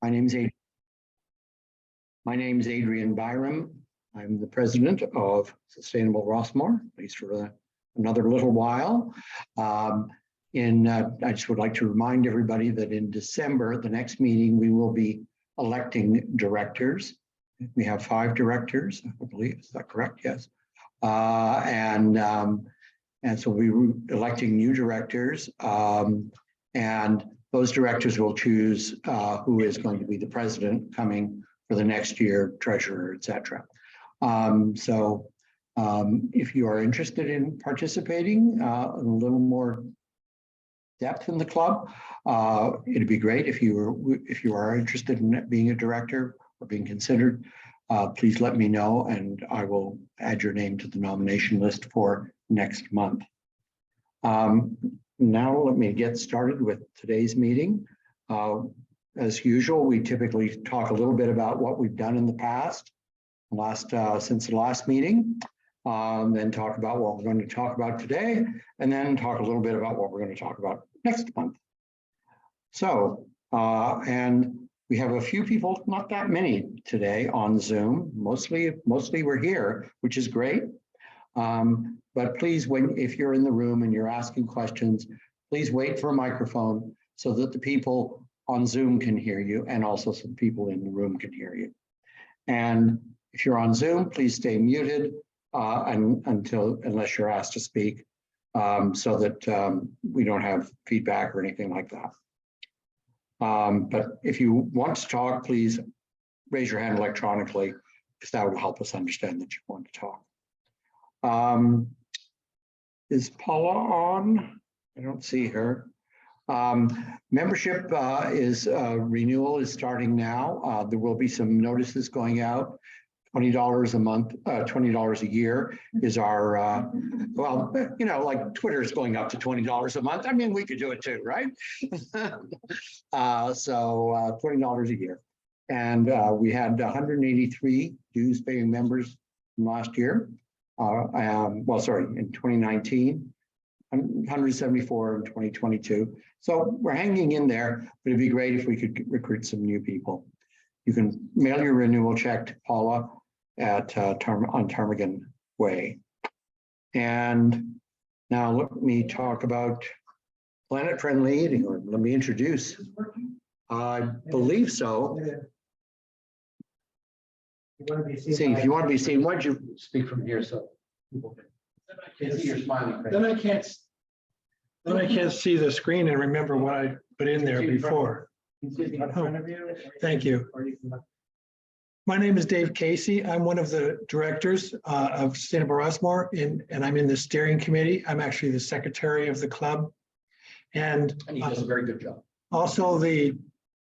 My name's Adrian Byram. I'm the president of Sustainable Rossmoor, at least for another little while. I just would like to remind everybody that in December, the next meeting, we will be electing directors. We have 5 directors, I believe. Is that correct? Yes. And so we're electing new directors, and those directors will choose who is going to be the president coming for the next year, treasurer, etc. If you are interested in participating in a little more depth in the club, it'd be great if you are interested in being a director or being considered. Please let me know, and I will add your name to the nomination list for next month. Now let me get started with today's meeting. As usual, we typically talk a little bit about what we've done in the past, since the last meeting, then talk about what we're going to talk about today, and then talk a little bit about what we're going to talk about next month. So, and we have a few people, not that many today on Zoom. Mostly we're here, which is great. But please, if you're in the room and you're asking questions, please wait for a microphone so that the people on Zoom can hear you, and also some people in the room can hear you. And if you're on Zoom, please stay muted unless you're asked to speak, so that we don't have feedback or anything like that. But if you want to talk, please raise your hand electronically, because that will help us understand that you want to talk. Is Paula on? I don't see her. Membership renewal is starting now. There will be some notices going out. $20 a month, $20 a year is our, well, you know, like Twitter is going up to $20 a month. I mean, we could do it too, right? So $20 a year. And we had 183 dues paying members from last year. Well, sorry, in 2019, 174 in 2022. So we're hanging in there, but it'd be great if we could recruit some new people. You can mail your renewal check to Paula at on Ptarmigan Way. And now let me talk about planet-friendly eating, or let me introduce. I believe so. See, if you want to be seen, why don't you speak from here so people can see your smiling face. Then I can't see the screen and remember what I put in there before. Oh, thank you. My name is Dave Casey. I'm one of the directors of Sustainable Rossmoor, and I'm in the steering committee. I'm actually the secretary of the club. And he does a very good job. Also the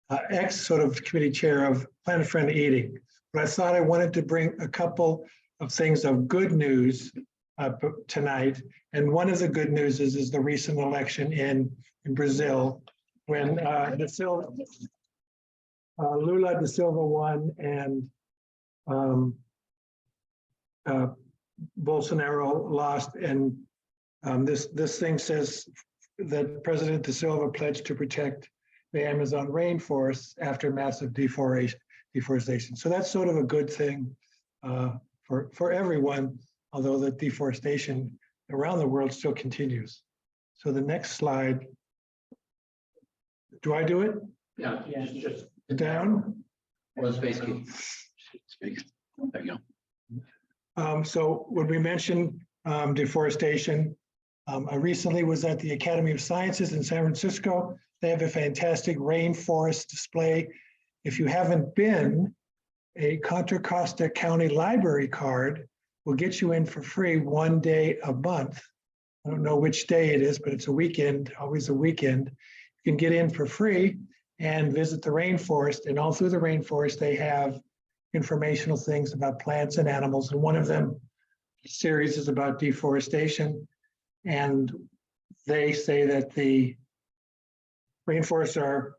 committee chair of Planet Friendly Eating. But I thought I wanted to bring a couple of things of good news tonight. And one of the good news is the recent election in Brazil, when Lula da Silva won and Bolsonaro lost. And this thing says that President da Silva pledged to protect the Amazon rainforest after massive deforestation. So that's sort of a good thing for everyone, although the deforestation around the world still continues. So the next slide. Do I do it? Yeah, just down. well, space key. There you go. So when we mentioned deforestation, I recently was at the Academy of Sciences in San Francisco. They have a fantastic rainforest display. If you haven't been, a Contra Costa County Library card will get you in for free 1 day a month. I don't know which day it is, but it's a weekend, always a weekend. You can get in for free and visit the rainforest. And all through the rainforest, they have informational things about plants and animals. And one of them series is about deforestation. And they say that the rainforests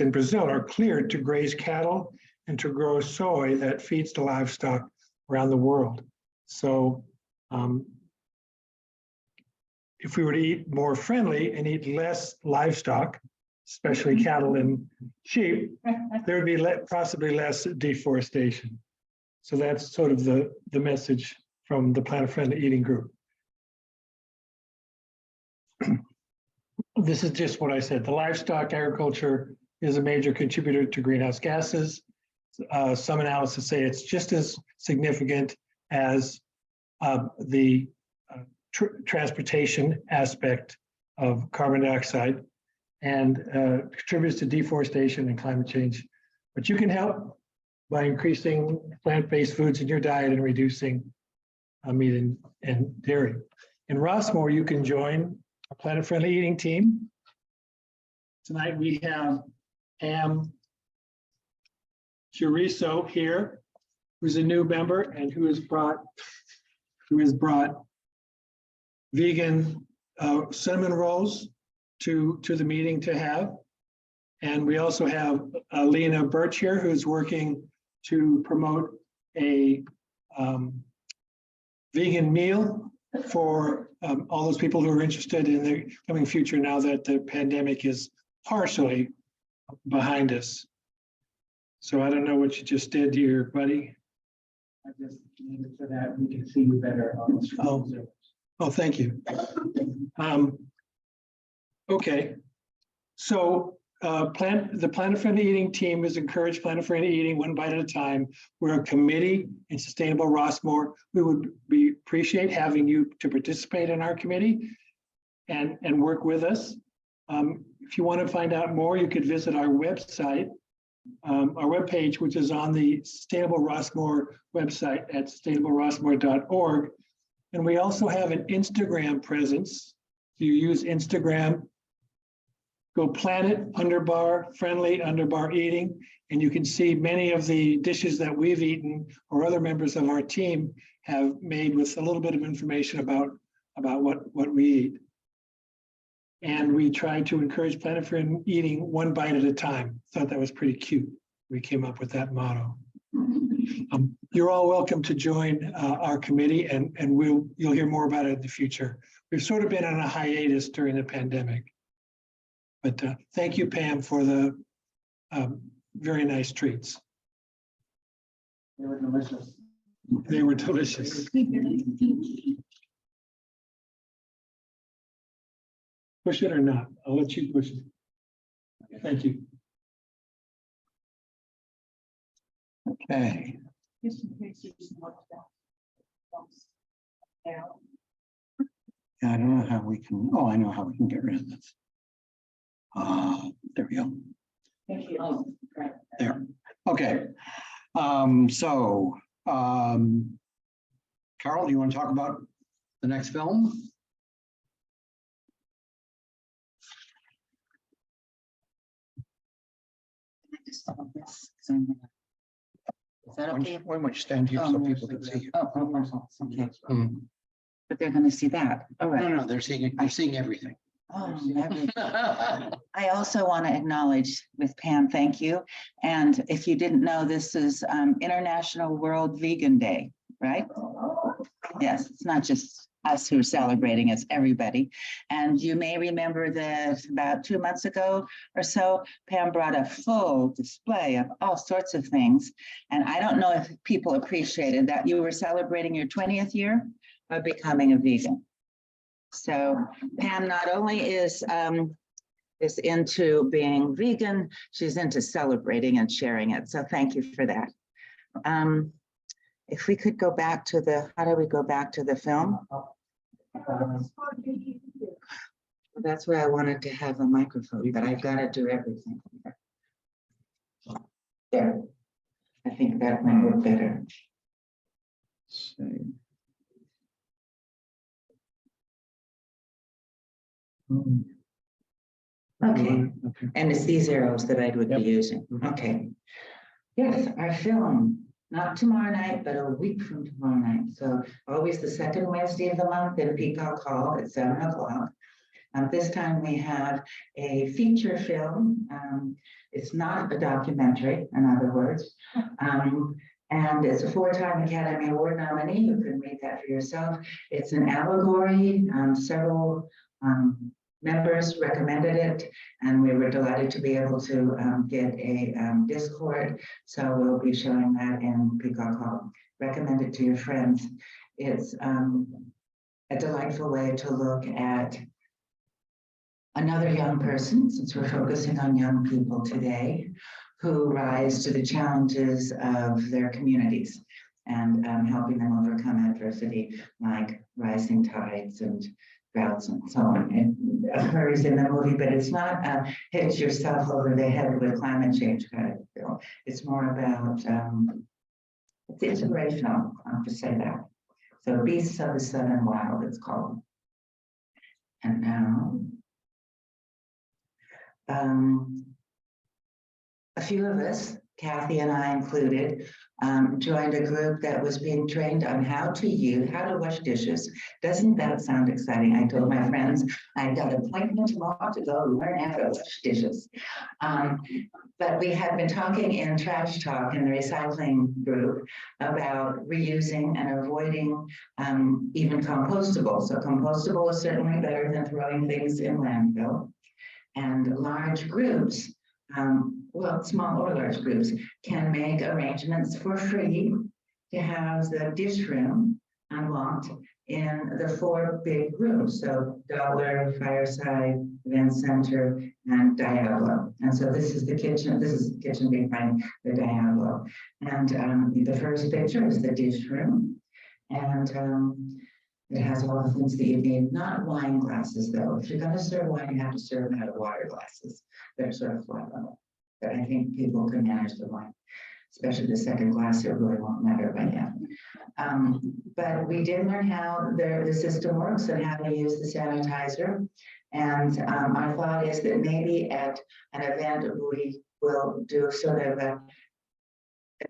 in Brazil are cleared to graze cattle and to grow soy that feeds the livestock around the world. So if we were to eat more friendly and eat less livestock, especially cattle and sheep, there would be possibly less deforestation. So that's sort of the message from the planet-friendly eating group. This is just what I said. The livestock agriculture is a major contributor to greenhouse gases. Some analysis say it's just as significant as the transportation aspect of carbon dioxide, and contributes to deforestation and climate change. But you can help by increasing plant-based foods in your diet and reducing meat and dairy. In Rossmoor, you can join a planet-friendly eating team. Tonight we have Pam Chorizo here, who's a new member and who has brought vegan cinnamon rolls to the meeting to have. And we also have Lena Birch here, who's working to promote a vegan meal for all those people who are interested in the coming future now that the pandemic is partially behind us. So I don't know what you just did here, buddy. I just needed so that we can see you better on the screen. Oh, thank you. Okay, so the planet-friendly eating team has encouraged planet-friendly eating one bite at a time. We're a committee in Sustainable Rossmoor. We would appreciate having you to participate in our committee and work with us. If you want to find out more, you could visit our website, our webpage, which is on the Sustainable Rossmoor website at sustainablerossmoor.org. And we also have an Instagram presence. If you use Instagram, go planet_friendly_eating, and you can see many of the dishes that we've eaten or other members of our team have made with a little bit of information about what we eat. And we try to encourage planet-friendly eating one bite at a time. Thought that was pretty cute. We came up with that motto. You're all welcome to join our committee, and you'll hear more about it in the future. We've sort of been on a hiatus during the pandemic. But thank you, Pam, for the very nice treats. They were delicious. They were delicious. Push it or not? I'll let you push it. Thank you. Okay. Yeah, I don't know how we can, oh, I know how we can get rid of this. There we go. Thank you. There. Okay. Carol, do you want to talk about the next film? Is that okay? Why don't you stand here so people can see you? Oh, okay. But they're gonna see that. All right. No, they're seeing everything. Oh, I also want to acknowledge with Pam, thank you. And if you didn't know, this is International World Vegan Day, right? Yes, it's not just us who are celebrating, it's everybody. And you may remember that about 2 months ago or so, Pam brought a full display of all sorts of things. And I don't know if people appreciated that you were celebrating your 20th year of becoming a vegan. So Pam not only is into being vegan, she's into celebrating and sharing it. So thank you for that. If we could go back to how do we go back to the film? That's where I wanted to have a microphone, but I've got to do everything. There. I think that might work better. Okay, and it's these arrows that I would be using. Okay. Yes, our film, not tomorrow night, but a week from tomorrow night. So always the second Wednesday of the month in Peacock Hall at 7 o'clock. This time we have a feature film. It's not a documentary, in other words. And it's a 4-time Academy Award nominee. You can read that for yourself. It's an allegory, several members recommended it, and we were delighted to be able to get a Discord. So we'll be showing that in Peacock Hall. Recommend it to your friends. It's a delightful way to look at another young person, since we're focusing on young people today, who rise to the challenges of their communities and helping them overcome adversity like rising tides and droughts and so on. It occurs in the movie, but it's not hit yourself over the head with climate change kind of film. It's more about, it's inspirational, I'll just say that. So Beasts of the Southern Wild, it's called. And now, a few of us, Kathy and I included, joined a group that was being trained on how to wash dishes. Doesn't that sound exciting? I told my friends I got an appointment tomorrow to go learn how to wash dishes. But we had been talking in Trash Talk in the recycling group about reusing and avoiding even compostable. So compostable is certainly better than throwing things in landfill. And large groups, well, small or large groups, can make arrangements for free to have the dish room unlocked in the 4 big rooms. So Dollar, Fireside, Event Center, and Diablo. And so this is the kitchen. This is the kitchen behind the Diablo. And the first picture is the dish room. And it has all the things that you need, not wine glasses though. If you're going to serve wine, you have to serve out of water glasses. They're sort of flat level. But I think people can manage the wine, especially the second glass, it really won't matter by now. But we did learn how the system works and how to use the sanitizer. And our thought is that maybe at an event, we will do sort of an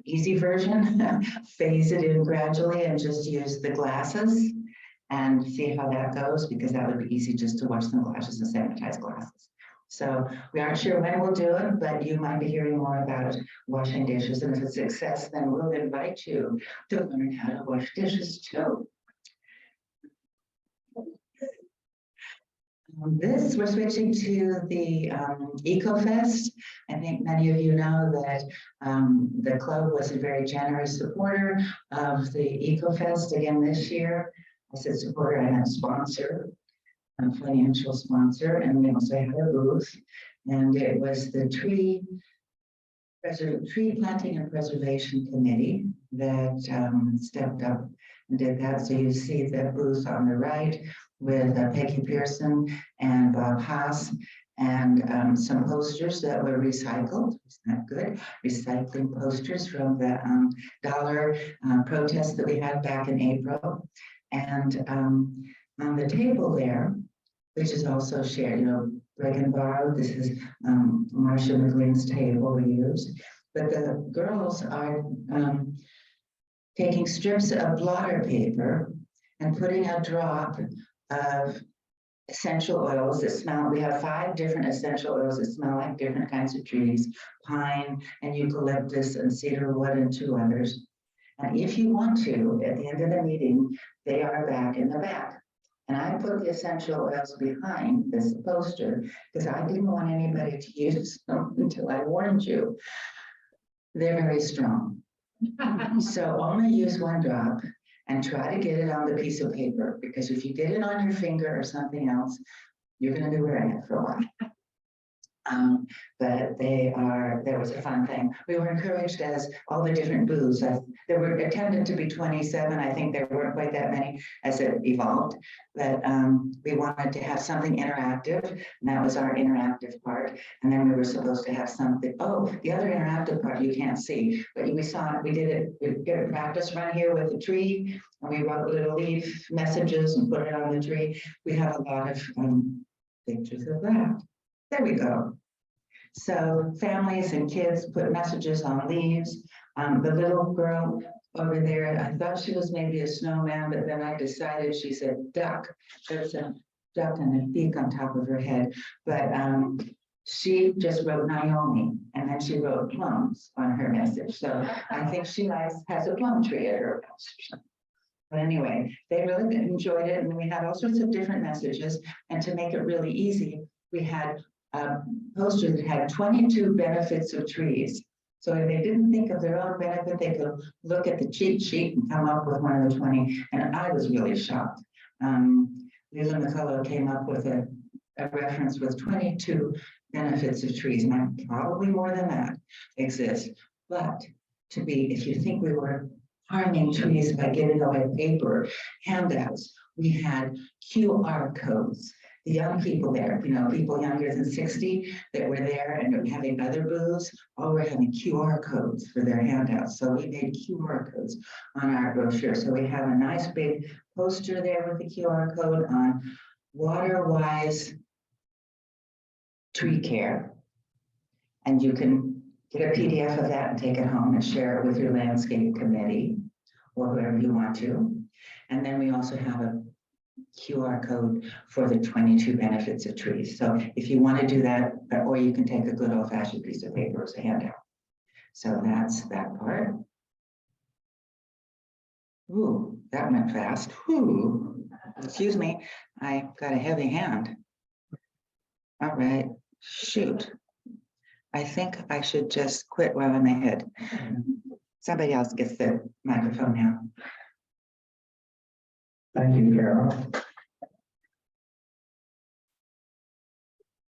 easy version, phase it in gradually and just use the glasses and see how that goes, because that would be easy just to wash some glasses and sanitize glasses. So we aren't sure when we'll do it, but you might be hearing more about washing dishes. And if it's a success, then we'll invite you to learn how to wash dishes too. We're switching to the EcoFest. I think many of you know that the club was a very generous supporter of the EcoFest again this year. I said supporter, I meant sponsor, a financial sponsor, and we also had a booth. And it was the tree planting and preservation committee that stepped up and did that. So you see the booth on the right with Peggy Pearson and Bob Haas, and some posters that were recycled. Isn't that good? Recycling posters from the dollar protest that we had back in April. And on the table there, which is also shared, you know, break and borrow. This is Marcia McLean's table we used. But the girls are taking strips of blotter paper and putting a drop of essential oils that smell. We have 5 different essential oils that smell like different kinds of trees, pine and eucalyptus and cedar wood and 2 others. And if you want to, at the end of the meeting, they are back in the back. And I put the essential oils behind this poster because I didn't want anybody to use them until I warned you. They're very strong. So only use 1 drop and try to get it on the piece of paper, because if you get it on your finger or something else, you're going to be wearing it for a while. But that was a fun thing. We were encouraged as all the different booths. There were attended to be 27. I think there weren't quite that many as it evolved. But we wanted to have something interactive, and that was our interactive part. And then we were supposed to have something. Oh, the other interactive part you can't see, but we saw it. We did it. We did a practice run here with a tree, and we wrote little leaf messages and put it on the tree. We have a lot of pictures of that. There we go. So families and kids put messages on leaves. The little girl over there, I thought she was maybe a snowman, but then I decided she's a duck. There's a duck and a beak on top of her head. But she just wrote Naomi, and then she wrote plums on her message. So I think she has a plum tree at her house. But anyway, they really enjoyed it, and we had all sorts of different messages. And to make it really easy, we had posters that had 22 benefits of trees. So if they didn't think of their own benefit, they could look at the cheat sheet and come up with one of the 20. And I was really shocked. Lisa McCullough came up with a reference with 22 benefits of trees, and probably more than that exist. But if you think we were harming trees by giving away paper handouts, we had QR codes. The young people there, people younger than 60 that were there and having other booths, all were having QR codes for their handouts. So we made QR codes on our brochure. So we have a nice big poster there with the QR code on water-wise tree care. And you can get a PDF of that and take it home and share it with your landscape committee or whoever you want to. And then we also have a QR code for the 22 benefits of trees. So if you want to do that, or you can take a good old-fashioned piece of paper as a handout. So that's that part. Ooh, that went fast. Ooh, excuse me, I got a heavy hand. All right, shoot. I think I should just quit while I'm ahead. Somebody else gets the microphone now. Thank you, Carol.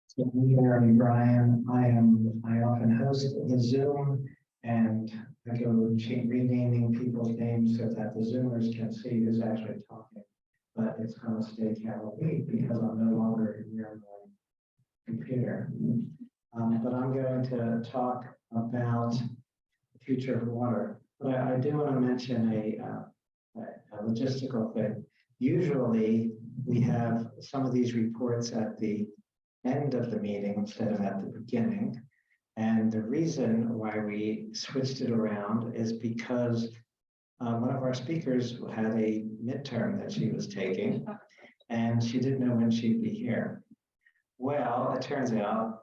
So, I'm Brian. I often host the Zoom, and I go renaming people's names so that the Zoomers can see who's actually talking. But it's going to stay Carol B because I'm no longer near my computer. But I'm going to talk about the future of water. But I do want to mention a logistical thing. Usually we have some of these reports at the end of the meeting instead of at the beginning. And the reason why we switched it around is because one of our speakers had a midterm that she was taking, and she didn't know when she'd be here. Well, it turns out,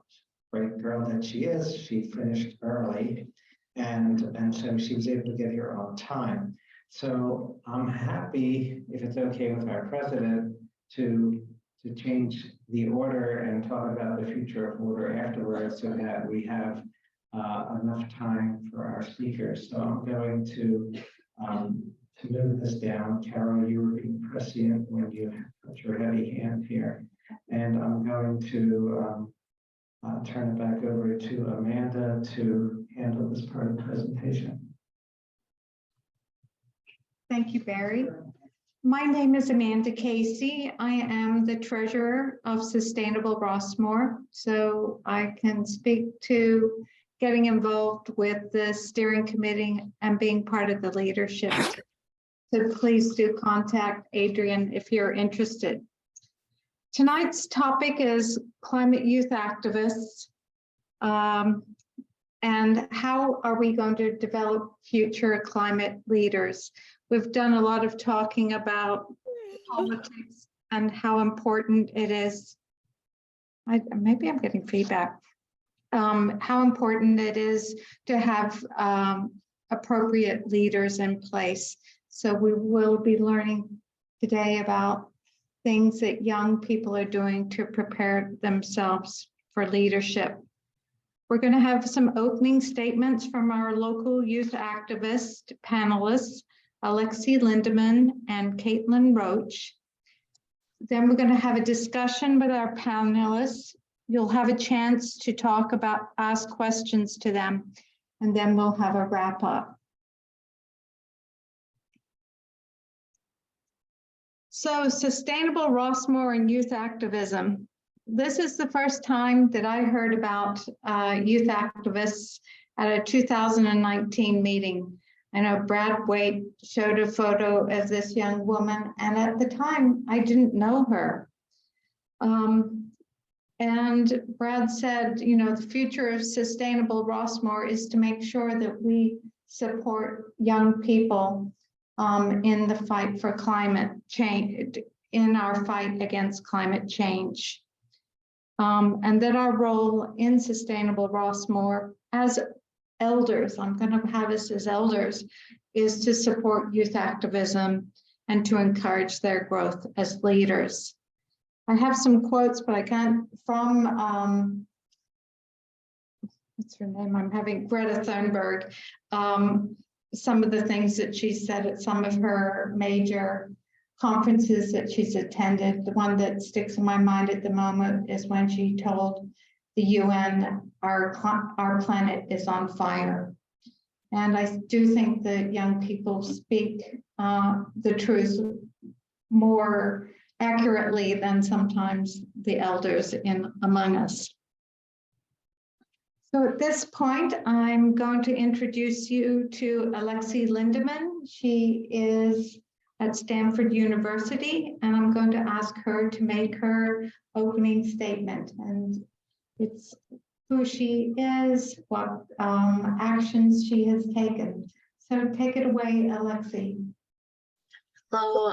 great girl that she is, she finished early, and so she was able to get here on time. So I'm happy, if it's okay with our president, to change the order and talk about the future of water afterwards so that we have enough time for our speakers. So I'm going to move this down. Carol, you were being prescient when you put your heavy hand here. And I'm going to turn it back over to Amanda to handle this part of the presentation. Thank you, Barry. My name is Amanda Casey. I am the treasurer of Sustainable Rossmoor, so I can speak to getting involved with the steering committee and being part of the leadership. So please do contact Adrian if you're interested. Tonight's topic is climate youth activists and how are we going to develop future climate leaders. We've done a lot of talking about politics and how important it is. Maybe I'm getting feedback. How important it is to have appropriate leaders in place. So we will be learning today about things that young people are doing to prepare themselves for leadership. We're going to have some opening statements from our local youth activist panelists, Alexi Lindemann and Caitlin Roach. Then we're going to have a discussion with our panelists. You'll have a chance to talk about, ask questions to them, and then we'll have a wrap up. So Sustainable Rossmoor and youth activism. This is the first time that I heard about youth activists at a 2019 meeting. I know Brad Waite showed a photo of this young woman, and at the time I didn't know her. And Brad said, you know, the future of Sustainable Rossmoor is to make sure that we support young people in the fight for climate change, in our fight against climate change. And that our role in Sustainable Rossmoor as elders, I'm going to have us as elders, is to support youth activism and to encourage their growth as leaders. I have some quotes, but I can't, from, what's her name? I'm having Greta Thunberg. Some of the things that she said at some of her major conferences that she's attended. The one that sticks in my mind at the moment is when she told the UN, our planet is on fire. And I do think that young people speak the truth more accurately than sometimes the elders among us. So at this point, I'm going to introduce you to Alexi Lindemann. She is at Stanford University, and I'm going to ask her to make her opening statement. And it's who she is, what actions she has taken. So take it away, Alexi. Hello,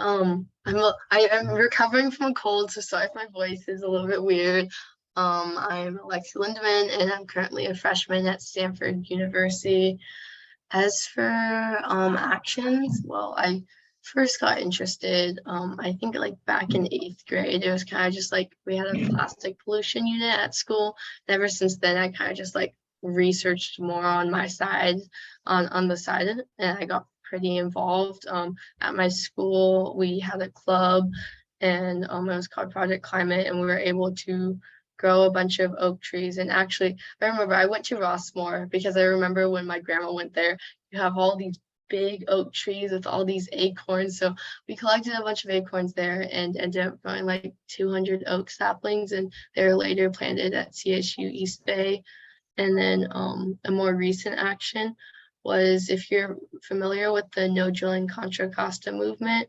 I am recovering from a cold, so sorry if my voice is a little bit weird. I'm Alexi Lindemann, and I'm currently a freshman at Stanford University. As for actions, well, I first got interested, I think like back in 8th grade. It was kind of just like we had a plastic pollution unit at school. And ever since then, I kind of just like researched more on my side, on the side, and I got pretty involved. At my school, we had a club, and it was called Project Climate, and we were able to grow a bunch of oak trees. And actually, I remember I went to Rossmoor because I remember when my grandma went there, you have all these big oak trees with all these acorns. So we collected a bunch of acorns there and ended up growing like 200 oak saplings, and they were later planted at CSU East Bay. And then a more recent action was, if you're familiar with the No Drilling Contra Costa movement,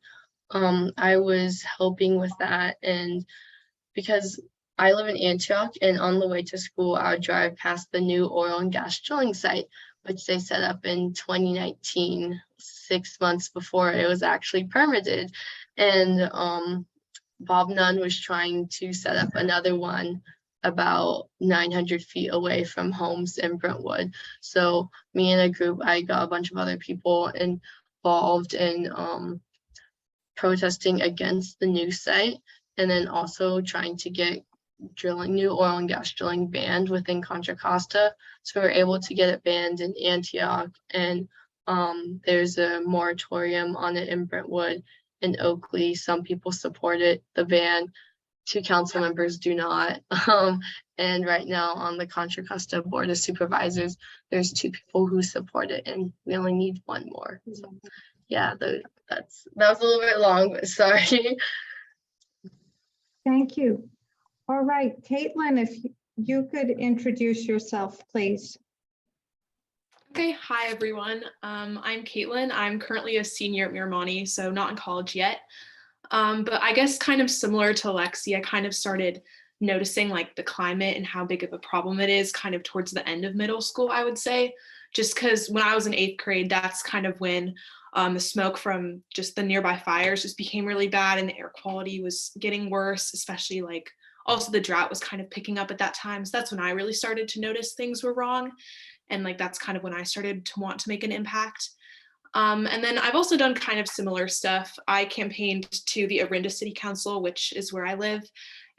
I was helping with that. And because I live in Antioch, and on the way to school, I would drive past the new oil and gas drilling site, which they set up in 2019, 6 months before it was actually permitted. And Bob Nunn was trying to set up another one about 900 feet away from homes in Brentwood. So me and a group, I got a bunch of other people involved in protesting against the new site, and then also trying to get new oil and gas drilling banned within Contra Costa. So we're able to get it banned in Antioch, and there's a moratorium on it in Brentwood and Oakley. Some people support it, the ban. 2 council members do not. And right now on the Contra Costa Board of Supervisors, there's 2 people who support it, and we only need 1 more. So yeah, that was a little bit long, but sorry. Thank you. All right, Caitlin, if you could introduce yourself, please. Okay, hi everyone. I'm Caitlin. I'm currently a senior at Miramani, so not in college yet. But I guess kind of similar to Lexi, I kind of started noticing like the climate and how big of a problem it is kind of towards the end of middle school, I would say. Just because when I was in 8th grade, that's kind of when the smoke from just the nearby fires just became really bad, and the air quality was getting worse, especially like also the drought was kind of picking up at that time. So that's when I really started to notice things were wrong. And like, that's kind of when I started to want to make an impact. And then I've also done kind of similar stuff. I campaigned to the Orinda City Council, which is where I live.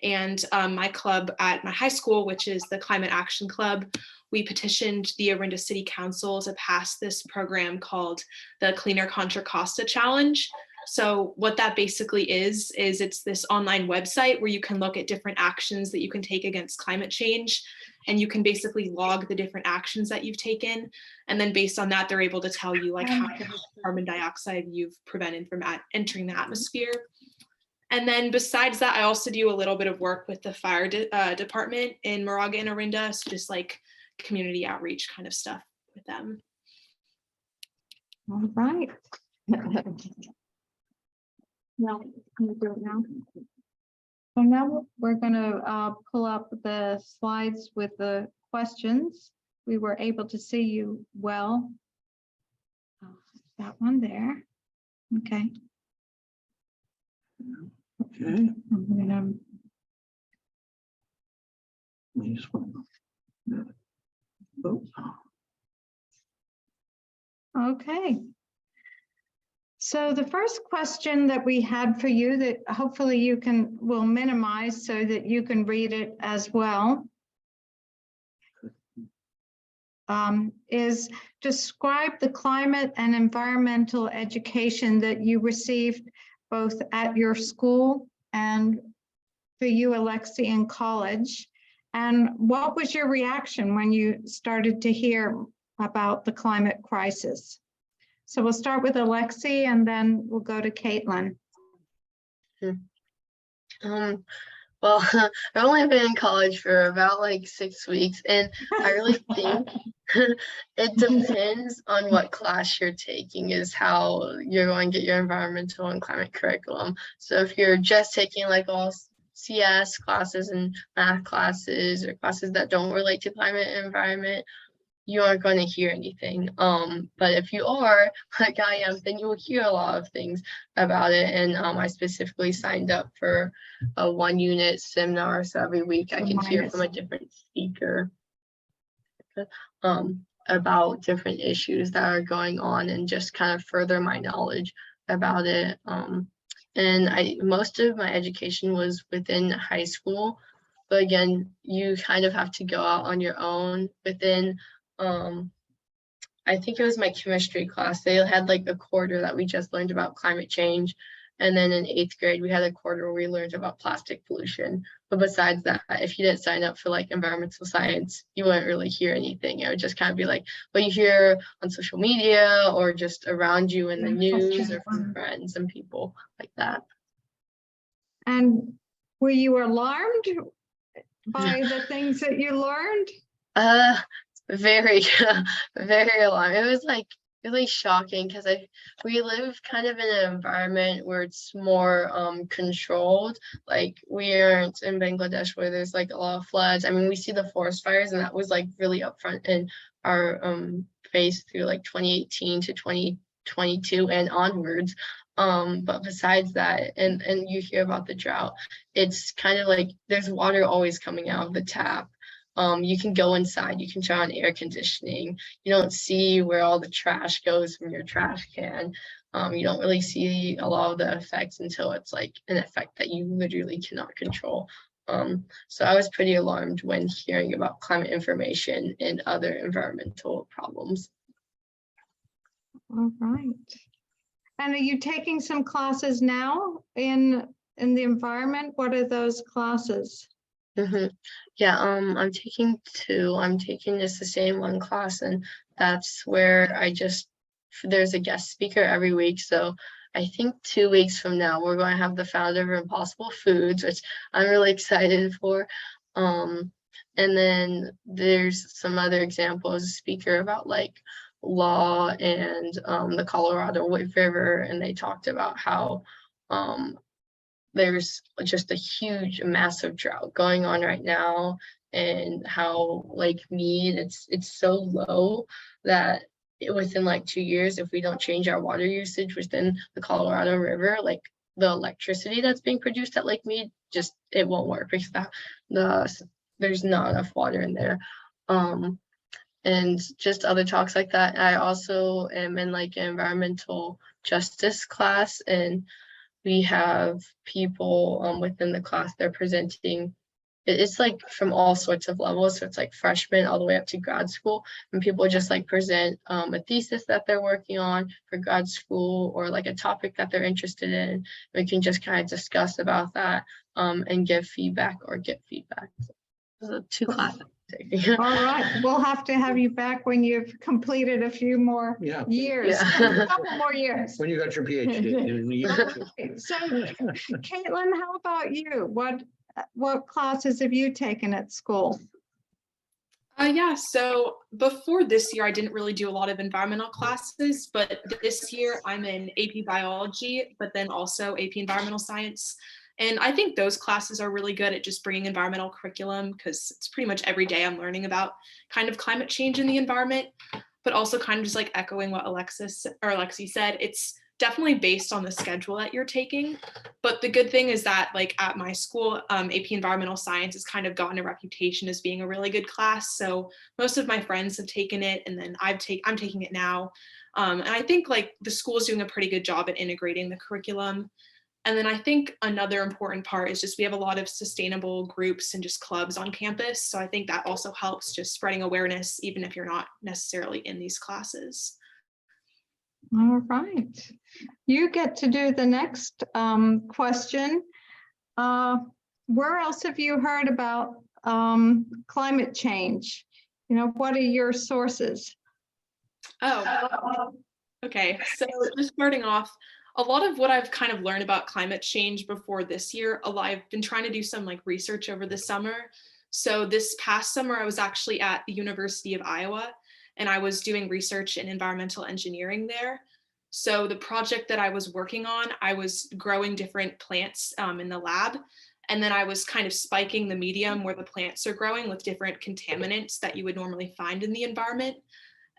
And my club at my high school, which is the Climate Action Club, we petitioned the Orinda City Council to pass this program called the Cleaner Contra Costa Challenge. So what that basically is it's this online website where you can look at different actions that you can take against climate change, and you can basically log the different actions that you've taken. And then based on that, they're able to tell you like how much carbon dioxide you've prevented from entering the atmosphere. And then besides that, I also do a little bit of work with the fire department in Moraga and Orinda, so just like community outreach kind of stuff with them. All right. No, can we do it now? So now we're going to pull up the slides with the questions. We were able to see you well. That one there. Okay. Okay. I'm gonna Just one. Oh. Okay. So the first question that we had for you that hopefully will minimize so that you can read it as well, is describe the climate and environmental education that you received both at your school and for you, Alexi, in college. And what was your reaction when you started to hear about the climate crisis? So we'll start with Alexi and then we'll go to Caitlin. Well, I've only been in college for about like 6 weeks, and I really think it depends on what class you're taking is how you're going to get your environmental and climate curriculum. So if you're just taking like all CS classes and math classes or classes that don't relate to climate and environment, you aren't going to hear anything. But if you are, like I am, then you will hear a lot of things about it. And I specifically signed up for a 1-unit seminar. So every week I can hear from a different speaker about different issues that are going on and just kind of further my knowledge about it. And most of my education was within high school. But again, you kind of have to go out on your own within I think it was my chemistry class. They had like a quarter that we just learned about climate change. And then in 8th grade, we had a quarter where we learned about plastic pollution. But besides that, if you didn't sign up for like environmental science, you wouldn't really hear anything. It would just kind of be like what you hear on social media or just around you in the news or from friends and people like that. And were you alarmed by the things that you learned? Very, very alarming. It was like really shocking because we live kind of in an environment where it's more controlled. Like we aren't in Bangladesh where there's like a lot of floods. I mean, we see the forest fires, and that was like really upfront in our phase through like 2018 to 2022 and onwards. But besides that, and you hear about the drought, it's kind of like there's water always coming out of the tap. You can go inside, you can turn on air conditioning. You don't see where all the trash goes from your trash can. You don't really see a lot of the effects until it's like an effect that you literally cannot control. So I was pretty alarmed when hearing about climate information and other environmental problems. All right. And are you taking some classes now in the environment? What are those classes? Yeah, I'm taking 2. I'm taking just the same one class, and that's where there's a guest speaker every week. So I think 2 weeks from now, we're going to have the founder of Impossible Foods, which I'm really excited for. And then there's some other examples, a speaker about like law and the Colorado River, and they talked about how there's just a huge, massive drought going on right now, and how Lake Mead, it's so low that within like 2 years, if we don't change our water usage within the Colorado River, like the electricity that's being produced at Lake Mead, just it won't work because there's not enough water in there. And just other talks like that. I also am in like an environmental justice class, and we have people within the class, they're presenting. It's like from all sorts of levels. So it's like freshmen all the way up to grad school, and people just like present a thesis that they're working on for grad school or like a topic that they're interested in. We can just kind of discuss about that and give feedback or get feedback. So those are 2 classes. All right, we'll have to have you back when you've completed a few more years, a couple more years. When you got your PhD. So, Caitlin, how about you? What classes have you taken at school? Yeah, so before this year, I didn't really do a lot of environmental classes, but this year I'm in AP Biology, but then also AP Environmental Science. And I think those classes are really good at just bringing environmental curriculum, because it's pretty much every day I'm learning about kind of climate change in the environment, but also kind of just like echoing what Alexi said, it's definitely based on the schedule that you're taking. But the good thing is that like at my school, AP Environmental Science has kind of gotten a reputation as being a really good class. So most of my friends have taken it, and then I'm taking it now. And I think like the school is doing a pretty good job at integrating the curriculum. And then I think another important part is just we have a lot of sustainable groups and just clubs on campus. So I think that also helps just spreading awareness, even if you're not necessarily in these classes. All right. You get to do the next question. Where else have you heard about climate change? You know, what are your sources? Oh, okay. So just starting off, a lot of what I've kind of learned about climate change before this year, I've been trying to do some like research over the summer. So this past summer, I was actually at the University of Iowa, and I was doing research in environmental engineering there. So the project that I was working on, I was growing different plants in the lab. And then I was kind of spiking the medium where the plants are growing with different contaminants that you would normally find in the environment.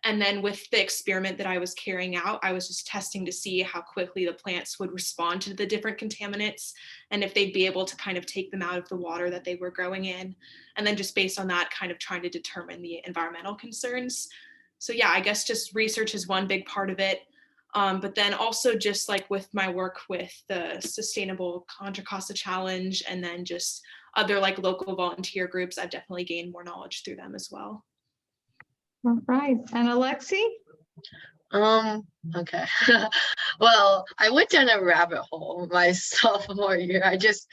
And then with the experiment that I was carrying out, I was just testing to see how quickly the plants would respond to the different contaminants and if they'd be able to kind of take them out of the water that they were growing in. And then just based on that, kind of trying to determine the environmental concerns. So yeah, I guess just research is one big part of it. But then also just like with my work with the Sustainable Contra Costa Challenge and then just other like local volunteer groups, I've definitely gained more knowledge through them as well. All right. And Alexi? Okay. Well, I went down a rabbit hole my sophomore year. I just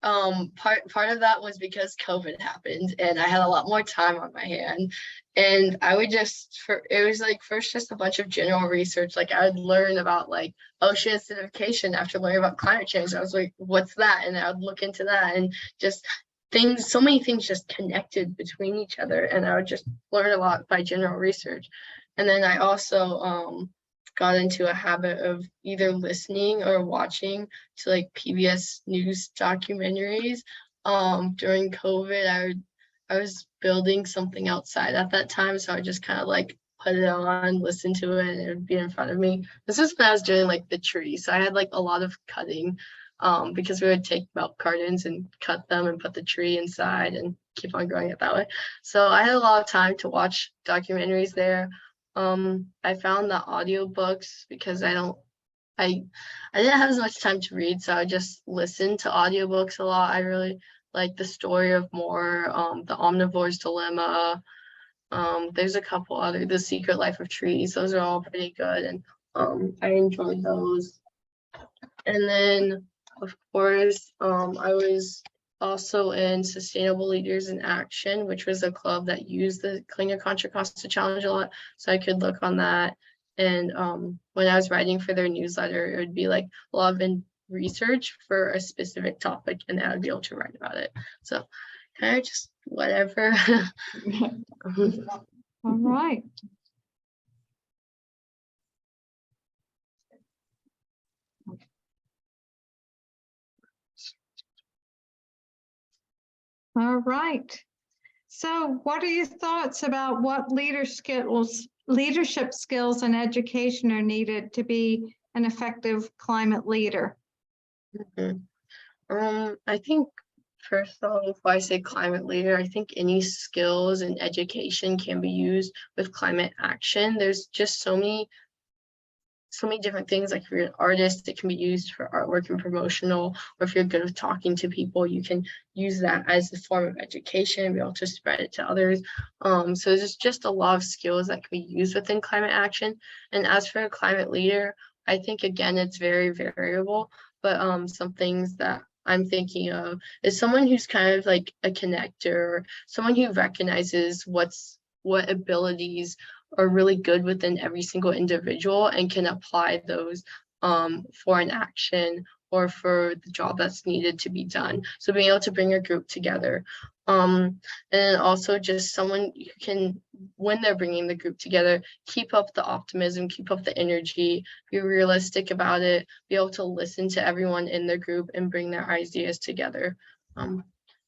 part of that was because COVID happened and I had a lot more time on my hand, and I would it was like first just a bunch of general research. Like I would learn about like ocean acidification after learning about climate change. I was like, what's that? And I would look into that, and just so many things just connected between each other, and I would just learn a lot by general research. And then I also got into a habit of either listening or watching to like PBS news documentaries. During COVID, I was building something outside at that time, so I just kind of like put it on, listen to it, and it would be in front of me. This was when I was doing like the tree, so I had like a lot of cutting, because we would take milk cartons and cut them and put the tree inside and keep on growing it that way. So I had a lot of time to watch documentaries there. I found the audiobooks because I didn't have as much time to read, so I just listened to audiobooks a lot. I really like The Story of More, The Omnivore's Dilemma. There's a couple other, The Secret Life of Trees. Those are all pretty good, and I enjoyed those. And then, of course, I was also in Sustainable Leaders in Action, which was a club that used the Cleaner Contra Costa Challenge a lot, so I could look on that. And when I was writing for their newsletter, it would be like a lot of research for a specific topic, and I would be able to write about it. So kind of just whatever. All right. All right. So what are your thoughts about what leadership skills and education are needed to be an effective climate leader? I think first of all, if I say climate leader, I think any skills and education can be used with climate action. There's just so many different things. Like if you're an artist, it can be used for artwork and promotional, or if you're good with talking to people, you can use that as a form of education and be able to spread it to others. So there's just a lot of skills that can be used within climate action. And as for a climate leader, I think again, it's very variable, but some things that I'm thinking of is someone who's kind of like a connector, someone who recognizes what abilities are really good within every single individual and can apply those for an action or for the job that's needed to be done. So being able to bring a group together. And then also just someone who can, when they're bringing the group together, keep up the optimism, keep up the energy, be realistic about it, be able to listen to everyone in the group and bring their ideas together.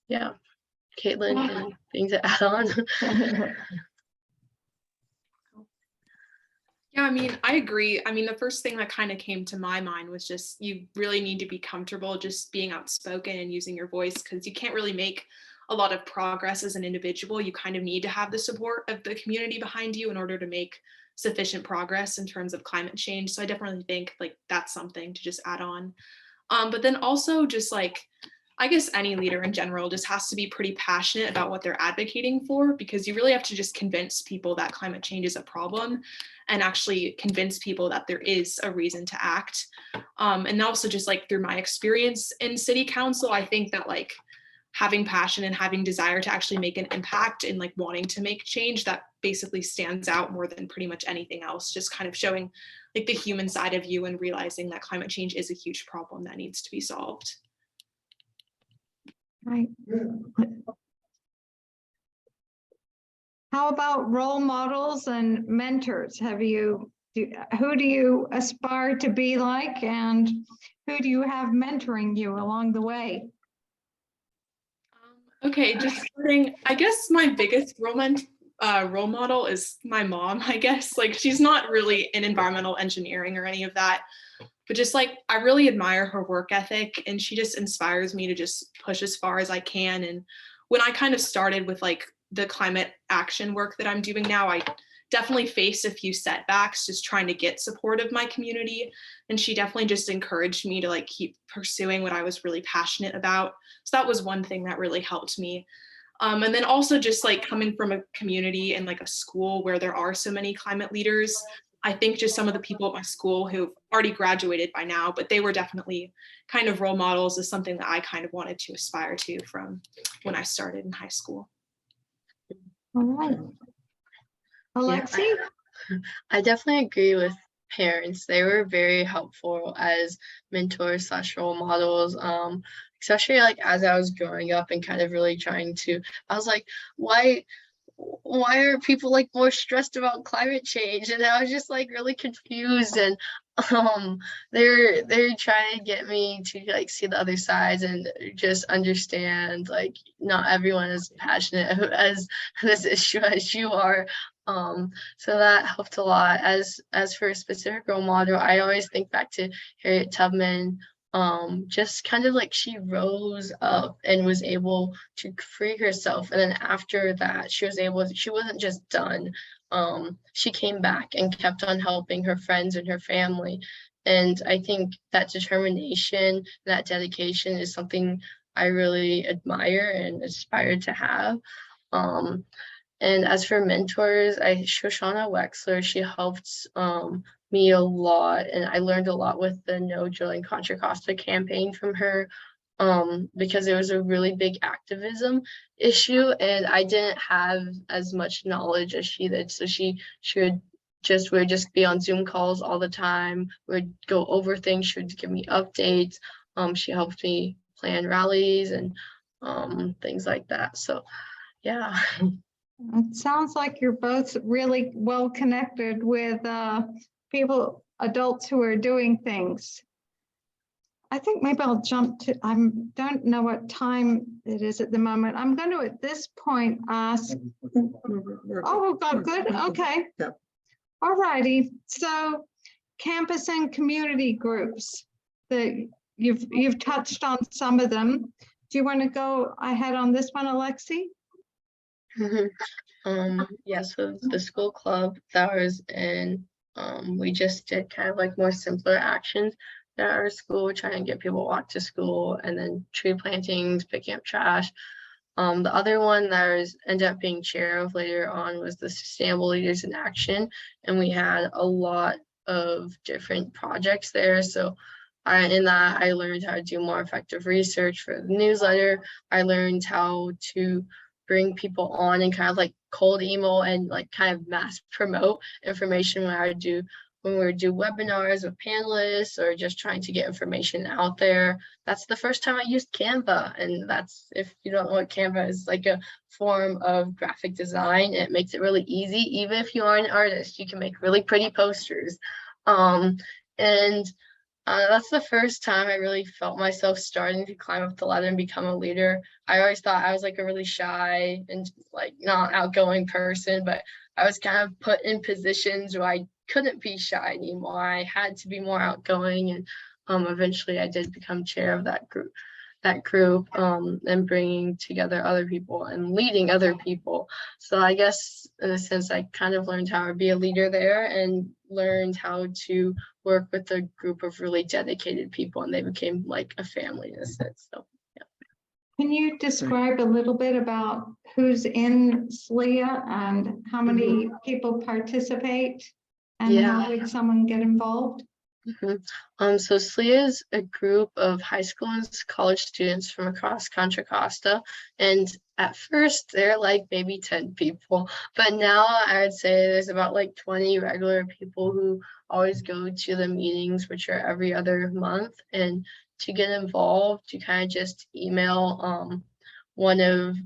Yeah, Caitlin, anything to add on? Yeah, I mean, I agree. I mean, the first thing that kind of came to my mind was just you really need to be comfortable just being outspoken and using your voice because you can't really make a lot of progress as an individual. You kind of need to have the support of the community behind you in order to make sufficient progress in terms of climate change. So I definitely think like that's something to just add on. But then also just like, I guess any leader in general just has to be pretty passionate about what they're advocating for, because you really have to just convince people that climate change is a problem and actually convince people that there is a reason to act. And also just like through my experience in city council, I think that like having passion and having desire to actually make an impact and like wanting to make change, that basically stands out more than pretty much anything else, just kind of showing like the human side of you and realizing that climate change is a huge problem that needs to be solved. Right. How about role models and mentors? Who do you aspire to be like, and who do you have mentoring you along the way? Okay, just starting, I guess my biggest role model is my mom, I guess. Like she's not really in environmental engineering or any of that, but just like I really admire her work ethic and she just inspires me to just push as far as I can. And when I kind of started with like the climate action work that I'm doing now, I definitely faced a few setbacks just trying to get support of my community. And she definitely just encouraged me to like keep pursuing what I was really passionate about. So that was one thing that really helped me. And then also just like coming from a community and like a school where there are so many climate leaders, I think just some of the people at my school who've already graduated by now, but they were definitely kind of role models, is something that I kind of wanted to aspire to from when I started in high school. All right. Alexi? I definitely agree with parents. They were very helpful as mentors / role models. Especially like as I was growing up and kind of really trying to, I was like, why are people like more stressed about climate change? And I was just like really confused, and they're trying to get me to like see the other sides and just understand like not everyone is passionate as this issue as you are. So that helped a lot. As for a specific role model, I always think back to Harriet Tubman. Just kind of like she rose up and was able to free herself, and then after that she wasn't just done. She came back and kept on helping her friends and her family, and I think that determination, that dedication is something I really admire and aspire to have. And as for mentors, Shoshana Wexler, she helped me a lot, and I learned a lot with the No Drilling Contra Costa campaign from her, because it was a really big activism issue, and I didn't have as much knowledge as she did. So she would just be on Zoom calls all the time. We'd go over things. She would give me updates. She helped me plan rallies and things like that. So yeah. It sounds like you're both really well connected with adults who are doing things. I think maybe I'll jump to, I don't know what time it is at the moment. I'm going to at this point ask, oh, we've got good, okay. Yep. All righty, so campus and community groups, that you've touched on some of them. Do you want to go ahead on this one, Alexi? So the school club that I was in, we just did kind of like more simpler actions at our school, trying to get people to walk to school, and then tree plantings, picking up trash. The other one that I ended up being chair of later on was the Sustainable Leaders in Action, and we had a lot of different projects there. So in that, I learned how to do more effective research for the newsletter. I learned how to bring people on and kind of like cold email and like kind of mass promote information when we would do webinars with panelists or just trying to get information out there. That's the first time I used Canva, and that's, if you don't know what Canva is, like a form of graphic design. It makes it really easy. Even if you are an artist, you can make really pretty posters. That's the first time I really felt myself starting to climb up the ladder and become a leader. I always thought I was like a really shy and like not outgoing person, but I was kind of put in positions where I couldn't be shy anymore. I had to be more outgoing, and eventually I did become chair of that group, and bringing together other people and leading other people. So I guess in a sense, I kind of learned how to be a leader there and learned how to work with a group of really dedicated people, and they became like a family in a sense. So Can you describe a little bit about who's in SLEA and how many people participate? And Yeah. how would someone get involved? So SLEA is a group of high school and college students from across Contra Costa. And at first they're like maybe 10 people, but now I would say there's about like 20 regular people who always go to the meetings, which are every other month. And to get involved, you kind of just email one of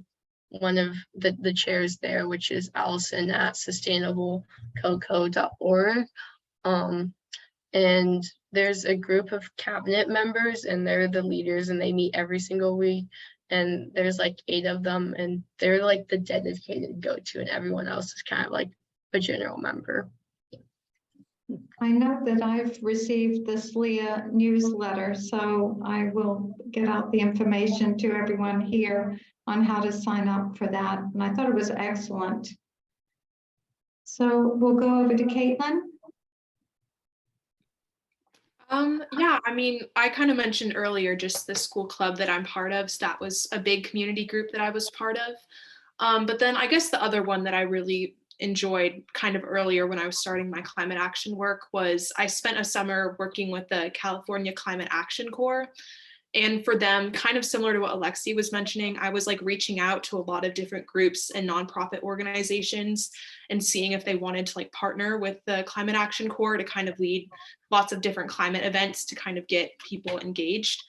the chairs there, which is Allison at sustainablecoco.org. And there's a group of cabinet members, and they're the leaders, and they meet every single week. And there's like 8 of them, and they're like the dedicated go-to, and everyone else is kind of like a general member. I know that I've received the SLEA newsletter, so I will get out the information to everyone here on how to sign up for that. And I thought it was excellent. So we'll go over to Caitlin. Yeah, I mean, I kind of mentioned earlier just the school club that I'm part of. So that was a big community group that I was part of. But then I guess the other one that I really enjoyed kind of earlier when I was starting my climate action work was I spent a summer working with the California Climate Action Corps. And for them, kind of similar to what Alexi was mentioning, I was like reaching out to a lot of different groups and nonprofit organizations and seeing if they wanted to like partner with the Climate Action Corps to kind of lead lots of different climate events to kind of get people engaged.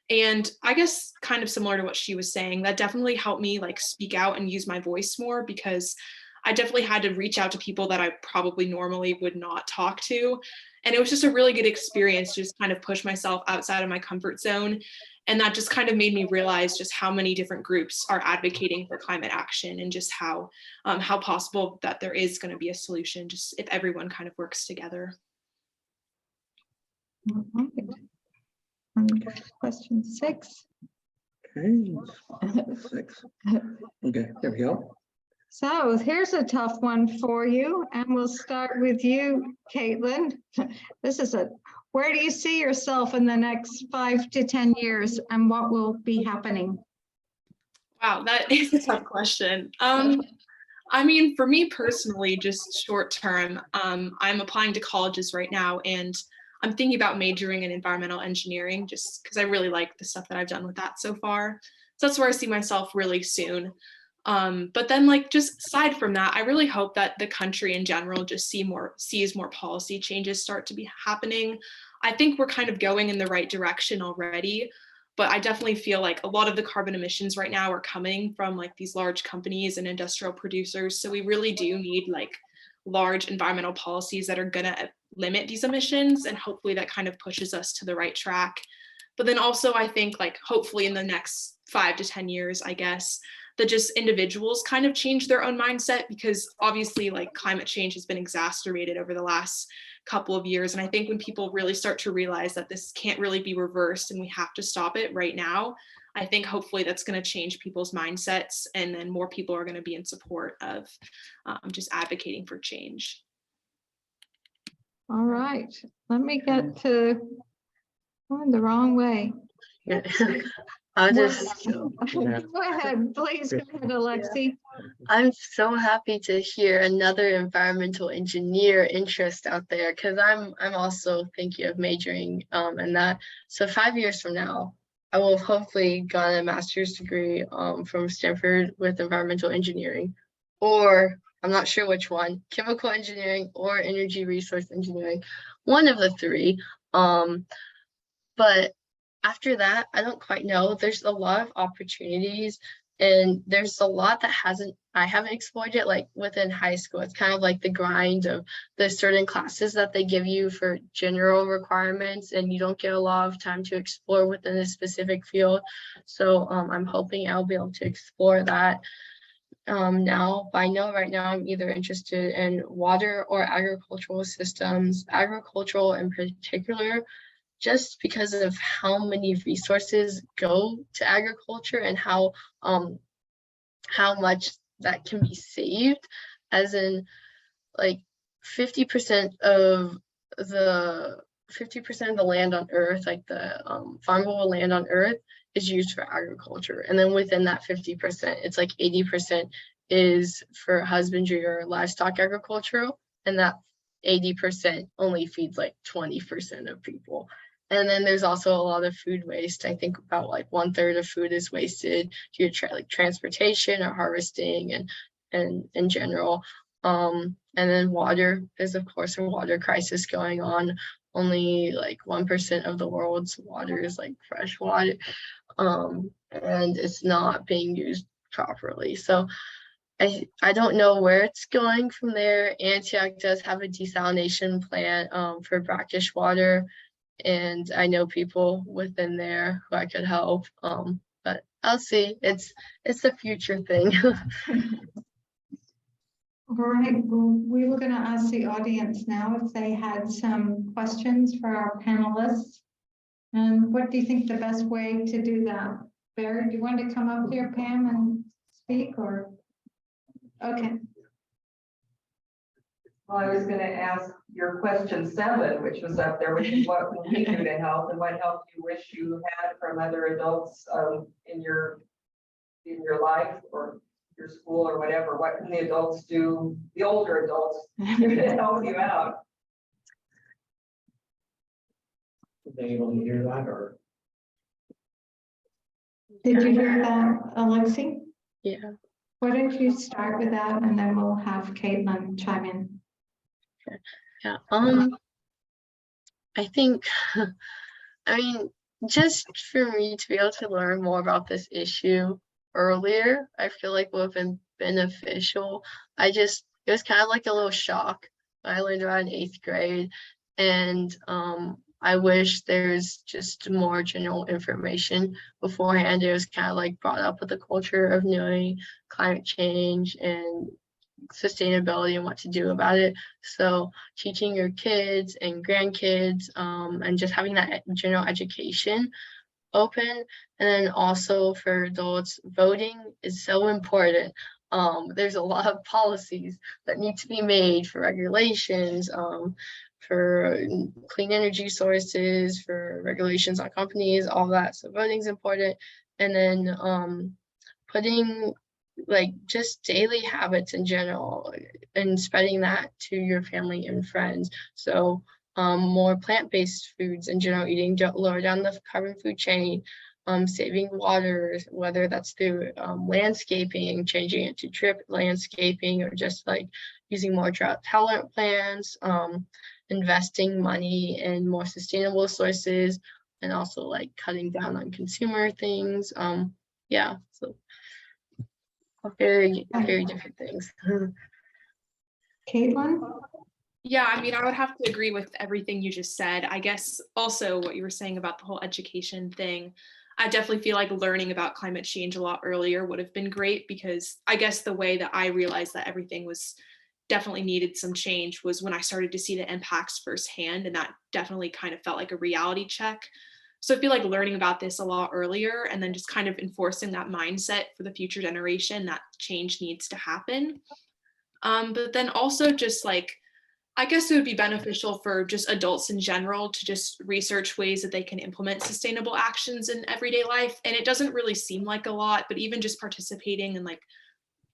And I guess kind of similar to what she was saying, that definitely helped me like speak out and use my voice more, because I definitely had to reach out to people that I probably normally would not talk to. And it was just a really good experience to just kind of push myself outside of my comfort zone. And that just kind of made me realize just how many different groups are advocating for climate action, and just how possible that there is going to be a solution just if everyone kind of works together. All right. And question 6. Okay. 6. Okay, there we go. So here's a tough one for you, and we'll start with you, Caitlin. This is where do you see yourself in the next 5 to 10 years, and what will be happening? Wow, that is a tough question. I mean, for me personally, just short term, I'm applying to colleges right now, and I'm thinking about majoring in environmental engineering just because I really like the stuff that I've done with that so far. So that's where I see myself really soon. But then like just aside from that, I really hope that the country in general just sees more policy changes start to be happening. I think we're kind of going in the right direction already, but I definitely feel like a lot of the carbon emissions right now are coming from like these large companies and industrial producers. So we really do need like large environmental policies that are gonna limit these emissions, and hopefully that kind of pushes us to the right track. But then also I think like hopefully in the next 5 to 10 years, I guess, that just individuals kind of change their own mindset, because obviously like climate change has been exacerbated over the last couple of years. And I think when people really start to realize that this can't really be reversed and we have to stop it right now, I think hopefully that's going to change people's mindsets, and then more people are going to be in support of just advocating for change. All right, let me get to going the wrong way. I'll just Go ahead, please go ahead, Alexi. I'm so happy to hear another environmental engineer interest out there, because I'm also thinking of majoring in that. So 5 years from now, I will have hopefully gotten a master's degree from Stanford with environmental engineering, or I'm not sure which one, chemical engineering or energy resource engineering, one of the 3. But after that, I don't quite know. There's a lot of opportunities, and there's a lot that I haven't explored yet, like within high school. It's kind of like the grind of the certain classes that they give you for general requirements, and you don't get a lot of time to explore within a specific field. So I'm hoping I'll be able to explore that. now, but I know right now I'm either interested in water or agricultural systems, agricultural in particular, just because of how many resources go to agriculture and how much that can be saved, as in like 50% of the 50% of the land on earth, like the farmable land on earth, is used for agriculture. And then within that 50%, it's like 80% is for husbandry or livestock agricultural, and that 80% only feeds like 20% of people. And then there's also a lot of food waste. I think about like 1/3 of food is wasted due to like transportation or harvesting and in general. And then water, there's of course a water crisis going on. Only like 1% of the world's water is like fresh water, and it's not being used properly. So I don't know where it's going from there. Antioch does have a desalination plant for brackish water, and I know people within there who I could help. But I'll see. It's a future thing. All right, well, we were gonna ask the audience now if they had some questions for our panelists. And what do you think the best way to do that? Barry, do you want to come up here, Pam, and speak, or? Okay, Well, I was gonna ask your question 7, which was up there, which is what will we do to help, and what help you wish you had from other adults in your life or your school or whatever. What can the adults do, the older adults, do to help you out? Were they able to hear that, or? did you hear that, Alexi? Yeah. Why don't you start with that, and then we'll have Caitlin chime in. Yeah. I think, I mean, just for me to be able to learn more about this issue earlier, I feel like would have been beneficial. It was kind of like a little shock. I learned around 8th grade, and I wish there's just more general information beforehand. It was kind of like brought up with the culture of knowing climate change and sustainability and what to do about it. So teaching your kids and grandkids and just having that general education open. And then also for adults, voting is so important. There's a lot of policies that need to be made for regulations, for clean energy sources, for regulations on companies, all that. So voting is important. And then putting like just daily habits in general and spreading that to your family and friends. So more plant-based foods in general, eating lower down the carbon food chain, saving water, whether that's through landscaping, changing it to drip landscaping, or just like using more drought tolerant plants, investing money in more sustainable sources, and also like cutting down on consumer things. Yeah, so very, very different things. Caitlin? Yeah, I mean, I would have to agree with everything you just said. I guess also what you were saying about the whole education thing, I definitely feel like learning about climate change a lot earlier would have been great, because I guess the way that I realized that everything was definitely needed some change was when I started to see the impacts firsthand, and that definitely kind of felt like a reality check. So I feel like learning about this a lot earlier and then just kind of enforcing that mindset for the future generation that change needs to happen. But then also just like, I guess it would be beneficial for just adults in general to just research ways that they can implement sustainable actions in everyday life. And it doesn't really seem like a lot, but even just participating in like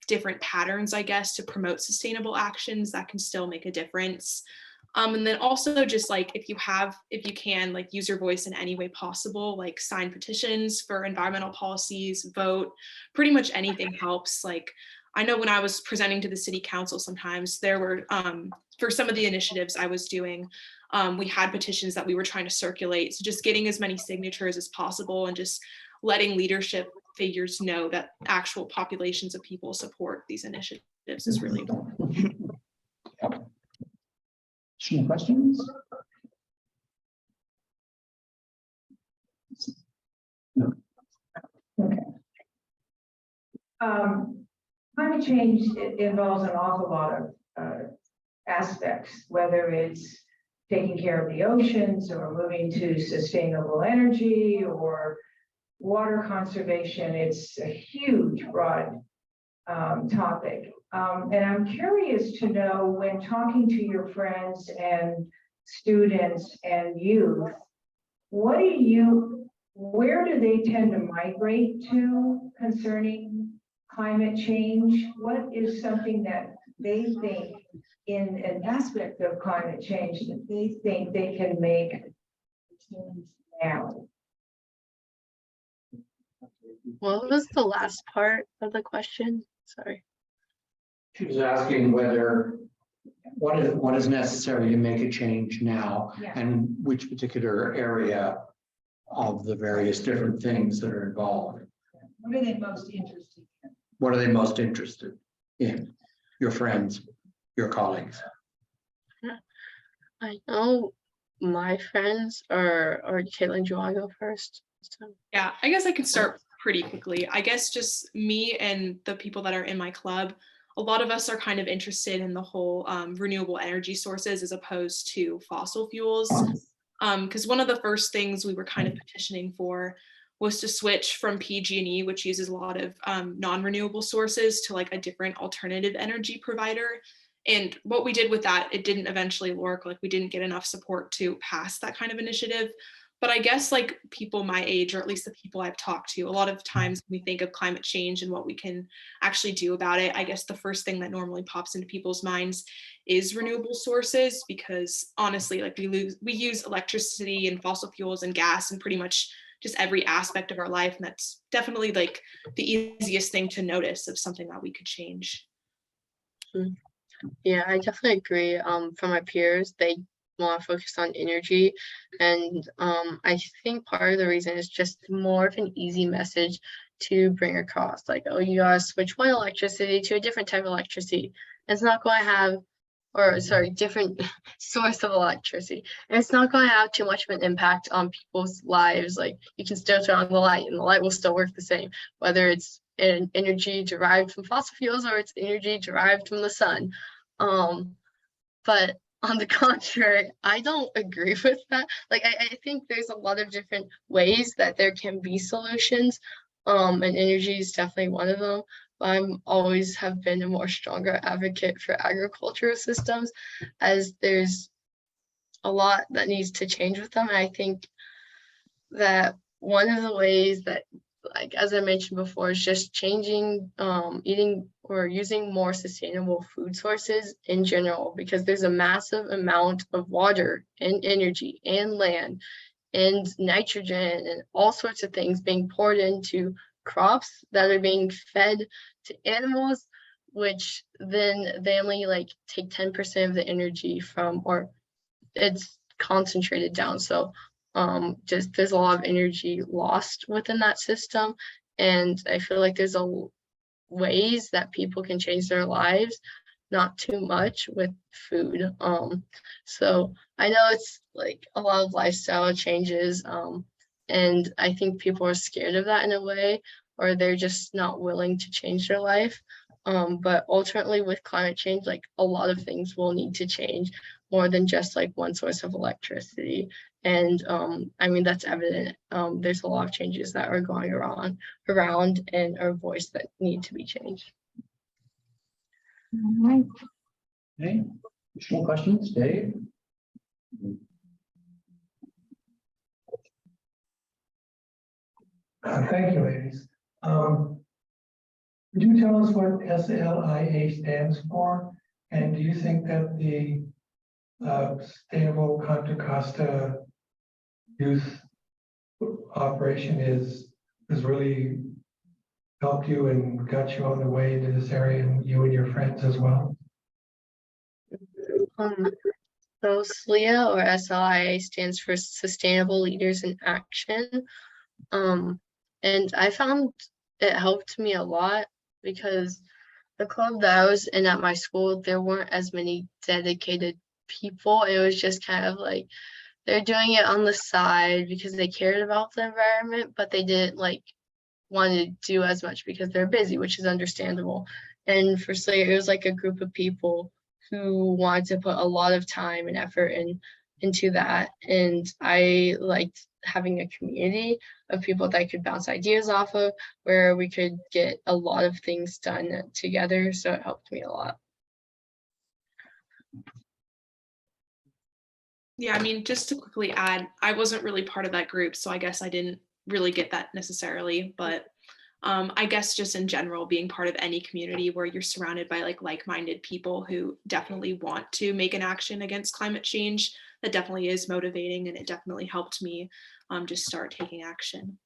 different patterns, I guess, to promote sustainable actions, that can still make a difference. And then also just like if you can like use your voice in any way possible, like sign petitions for environmental policies, vote, pretty much anything helps. Like I know when I was presenting to the city council, sometimes there were, for some of the initiatives I was doing, we had petitions that we were trying to circulate. So just getting as many signatures as possible and just letting leadership figures know that actual populations of people support these initiatives is really important. Any questions? No. Okay. climate change involves an awful lot of aspects, whether it's taking care of the oceans or moving to sustainable energy or water conservation. It's a huge, broad topic. And I'm curious to know, when talking to your friends and students and youth, where do they tend to migrate to concerning climate change? What is something that they think in an aspect of climate change that they think they can make change now? What was the last part of the question? Sorry. She was asking what is necessary to make a change now, Yeah. and which particular area of the various different things that are involved. What are they most interested in? What are they most interested in? Your friends, your colleagues. I know my friends are, or Caitlin, do you want to go first? So. Yeah, I guess I can start pretty quickly. I guess just me and the people that are in my club, a lot of us are kind of interested in the whole renewable energy sources as opposed to fossil fuels. Because one of the first things we were kind of petitioning for was to switch from PG&E, which uses a lot of non-renewable sources, to like a different alternative energy provider. And what we did with that, it didn't eventually work. Like we didn't get enough support to pass that kind of initiative. But I guess like people my age, or at least the people I've talked to, a lot of times when we think of climate change and what we can actually do about it, I guess the first thing that normally pops into people's minds is renewable sources, because honestly, like we use electricity and fossil fuels and gas and pretty much just every aspect of our life. And that's definitely like the easiest thing to notice of something that we could change. Yeah, I definitely agree. From my peers, they want to focus on energy, and I think part of the reason is just more of an easy message to bring across. Like, oh, you gotta switch one electricity to a different type of electricity. It's not going to have, or sorry, different source of electricity, and it's not going to have too much of an impact on people's lives. Like, you can still turn on the light, and the light will still work the same, whether it's energy derived from fossil fuels or it's energy derived from the sun. But on the contrary, I don't agree with that. Like, I think there's a lot of different ways that there can be solutions. And energy is definitely one of them. I'm always have been a more stronger advocate for agricultural systems, as there's a lot that needs to change with them. And I think that one of the ways that, like, as I mentioned before, is just changing, eating or using more sustainable food sources in general, because there's a massive amount of water and energy and land and nitrogen and all sorts of things being poured into crops that are being fed to animals, which then they only like take 10% of the energy from, or it's concentrated down. So just there's a lot of energy lost within that system. And I feel like there's ways that people can change their lives, not too much with food. So I know it's like a lot of lifestyle changes, and I think people are scared of that in a way, or they're just not willing to change their life. But ultimately with climate change, like a lot of things will need to change more than just like one source of electricity. And I mean, that's evident. There's a lot of changes that are going around and are voiced that need to be changed. All right. Okay, additional questions, Dave? Thank you, ladies. Could you tell us what SLIA stands for? And do you think that the Sustainable Contra Costa Youth operation has really helped you and got you on the way into this area, and you and your friends as well? So SLIA, or SLIA, stands for Sustainable Leaders in Action. And I found it helped me a lot, because the club that I was in at my school, there weren't as many dedicated people. It was just kind of like they're doing it on the side because they cared about the environment, but they didn't like want to do as much because they're busy, which is understandable. And for Slayer, it was like a group of people who wanted to put a lot of time and effort into that. And I liked having a community of people that I could bounce ideas off of, where we could get a lot of things done together. So it helped me a lot. Yeah, I mean, just to quickly add, I wasn't really part of that group, so I guess I didn't really get that necessarily, but I guess just in general, being part of any community where you're surrounded by like-minded people who definitely want to make an action against climate change, that definitely is motivating, and it definitely helped me just start taking action.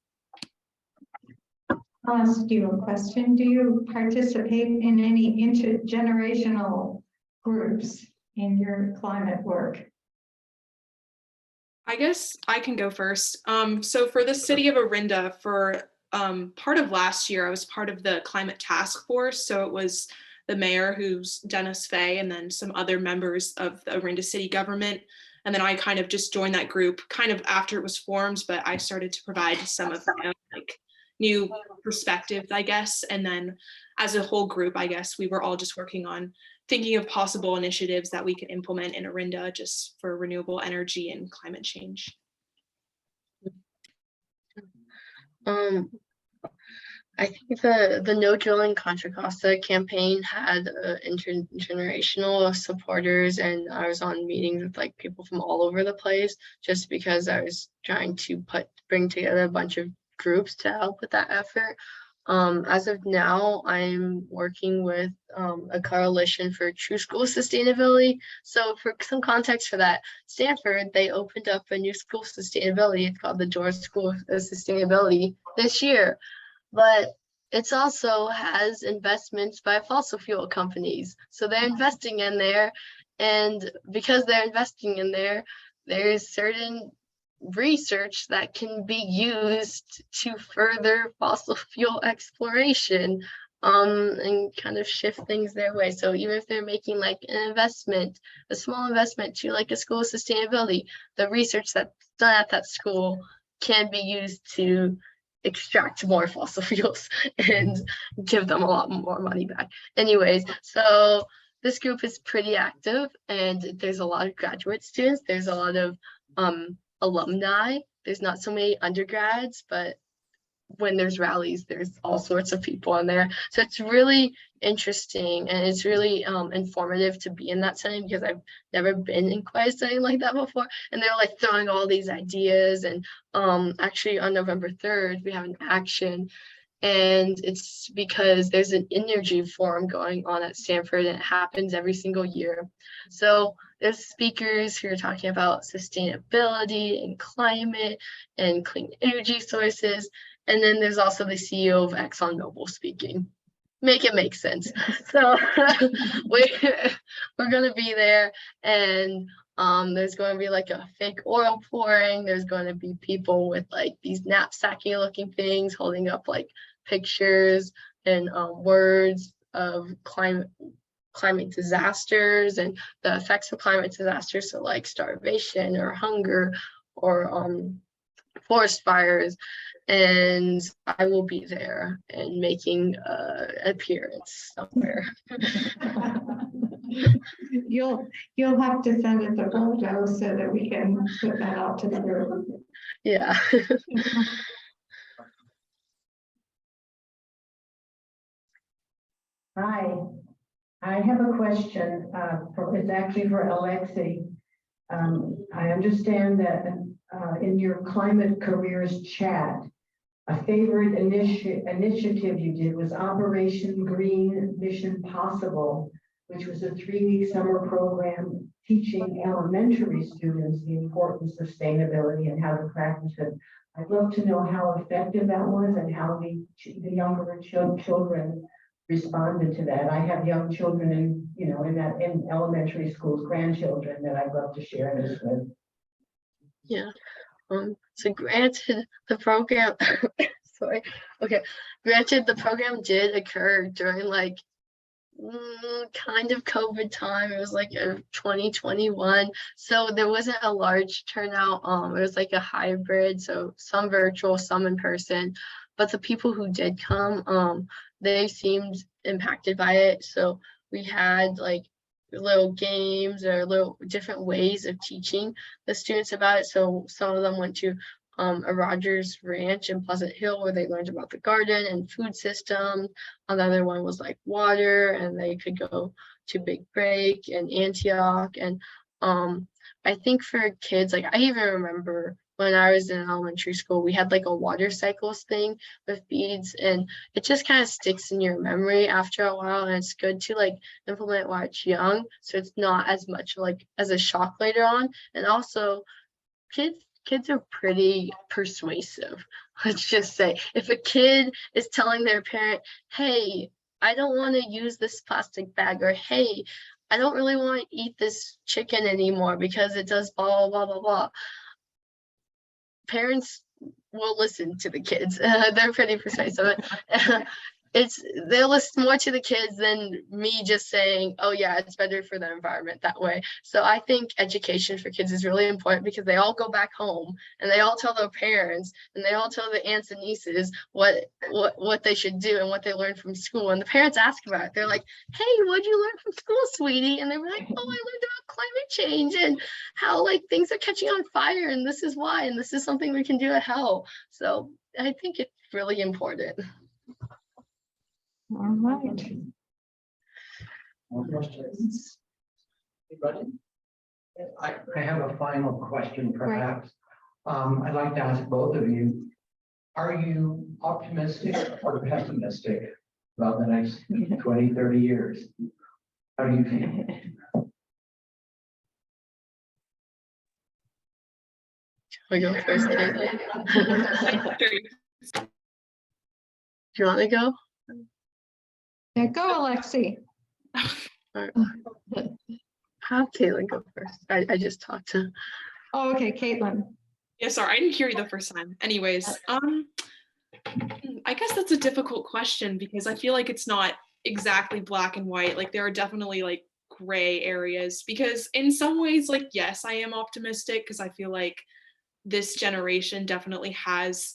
I'll ask you a question. Do you participate in any intergenerational groups in your climate work? I guess I can go first. So for the city of Orinda, for part of last year, I was part of the climate task force. So it was the mayor, who's Dennis Fay, and then some other members of the Orinda city government. And then I kind of just joined that group kind of after it was formed, but I started to provide some of my own, like, new perspectives, I guess. And then as a whole group, I guess we were all just working on thinking of possible initiatives that we could implement in Orinda just for renewable energy and climate change. I think the No Drilling Contra Costa campaign had intergenerational supporters, and I was on meetings with like people from all over the place, just because I was trying to bring together a bunch of groups to help with that effort. As of now, I'm working with a coalition for true school sustainability. So for some context for that, Stanford, they opened up a new school sustainability. It's called the George School of Sustainability this year. But it's also has investments by fossil fuel companies. So they're investing in there. And because they're investing in there, there's certain research that can be used to further fossil fuel exploration and kind of shift things their way. So even if they're making like an investment, a small investment to like a school of sustainability, the research that's done at that school can be used to extract more fossil fuels and give them a lot more money back. Anyways, so this group is pretty active, and there's a lot of graduate students. There's a lot of alumni. There's not so many undergrads, but when there's rallies, there's all sorts of people in there. So it's really interesting, and it's really informative to be in that setting, because I've never been in quite a setting like that before. And they're like throwing all these ideas. And actually on November 3rd, we have an action, and it's because there's an energy forum going on at Stanford, and it happens every single year. So there's speakers who are talking about sustainability and climate and clean energy sources. And then there's also the CEO of ExxonMobil speaking. Make it make sense. So we're going to be there, and there's going to be like a fake oil pouring. There's going to be people with like these knapsacky looking things holding up like pictures and words of climate disasters and the effects of climate disasters. So like starvation or hunger or forest fires. And I will be there and making an appearance somewhere. You'll have to send us a photo so that we can put that out to the group. Yeah. Hi, I have a question. It's actually for Alexi. I understand that in your climate careers chat, a favorite initiative you did was Operation Green Mission Possible, which was a 3-week summer program teaching elementary students the importance of sustainability and how to practice it. I'd love to know how effective that was and how the younger children responded to that. I have young children in elementary schools, grandchildren that I'd love to share this with. Yeah. So granted the program, sorry. Okay. Granted the program did occur during like kind of COVID time. It was like 2021. So there wasn't a large turnout. It was like a hybrid. So some virtual, some in person. But the people who did come, they seemed impacted by it. So we had like little games or little different ways of teaching the students about it. So some of them went to a Rogers Ranch in Pleasant Hill where they learned about the garden and food systems. Another one was like water, and they could go to Big Break and Antioch. And I think for kids, like I even remember when I was in elementary school, we had like a water cycles thing with beads, and it just kind of sticks in your memory after a while. And it's good to like implement while it's young, so it's not as much like as a shock later on. And also kids are pretty persuasive. Let's just say if a kid is telling their parent, hey, I don't want to use this plastic bag, or hey, I don't really want to eat this chicken anymore because it does blah, blah, blah, blah. Parents will listen to the kids. They're pretty persuasive. They'll listen more to the kids than me just saying, oh yeah, it's better for the environment that way. So I think education for kids is really important because they all go back home and they all tell their parents and they all tell their aunts and nieces what they should do and what they learned from school. And the parents ask about it. They're like, hey, what'd you learn from school, sweetie? And they were like, oh, I learned about climate change and how like things are catching on fire, and this is why, and this is something we can do to help. So I think it's really important. All right. More questions? Anybody? I have a final question, perhaps. I'd like to ask both of you, are you optimistic or pessimistic about the next 20, 30 years? How do you feel? We go first, Caitlin. Do you want to go? Yeah, go, Alexi. Have Caitlin go first. I just talked to. Oh, okay, Caitlin. Yeah, sorry, I didn't hear you the first time. Anyways, I guess that's a difficult question because I feel like it's not exactly black and white. Like there are definitely like gray areas because in some ways, like, yes, I am optimistic because I feel like this generation definitely has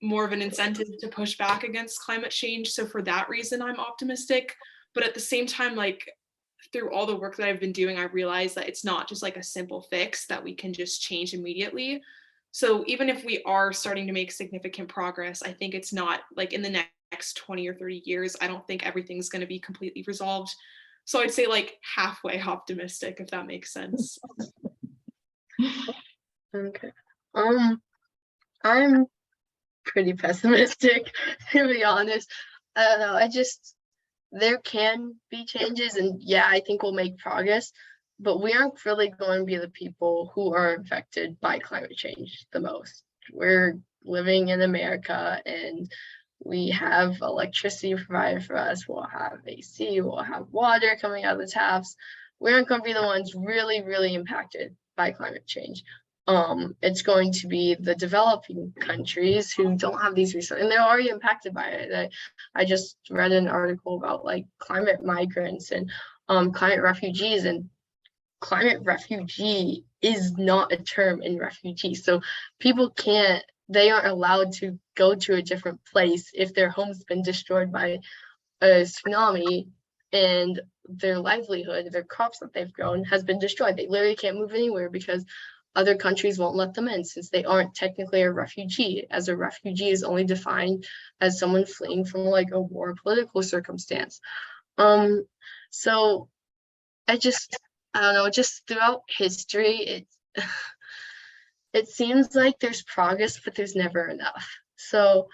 more of an incentive to push back against climate change. So for that reason, I'm optimistic. But at the same time, like through all the work that I've been doing, I realized that it's not just like a simple fix that we can just change immediately. So even if we are starting to make significant progress, I think it's not like in the next 20 or 30 years, I don't think everything's going to be completely resolved. So I'd say like halfway optimistic, if that makes sense. Okay. I'm pretty pessimistic, to be honest. I don't know. There can be changes, and yeah, I think we'll make progress, but we aren't really going to be the people who are affected by climate change the most. We're living in America and we have electricity provided for us. We'll have AC, we'll have water coming out of the taps. We aren't going to be the ones really, really impacted by climate change. It's going to be the developing countries who don't have these resources, and they're already impacted by it. I just read an article about like climate migrants and climate refugees, and climate refugee is not a term in refugee. So people they aren't allowed to go to a different place if their home's been destroyed by a tsunami and their livelihood, their crops that they've grown has been destroyed. They literally can't move anywhere because other countries won't let them in since they aren't technically a refugee, as a refugee is only defined as someone fleeing from like a war or political circumstance. So I don't know, just throughout history, it seems like there's progress, but there's never enough. So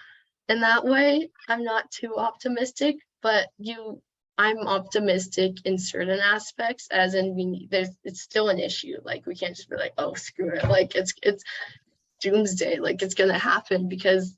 in that way, I'm not too optimistic, but I'm optimistic in certain aspects, as in it's still an issue. Like we can't just be like, oh, screw it. Like it's doomsday. Like it's gonna happen because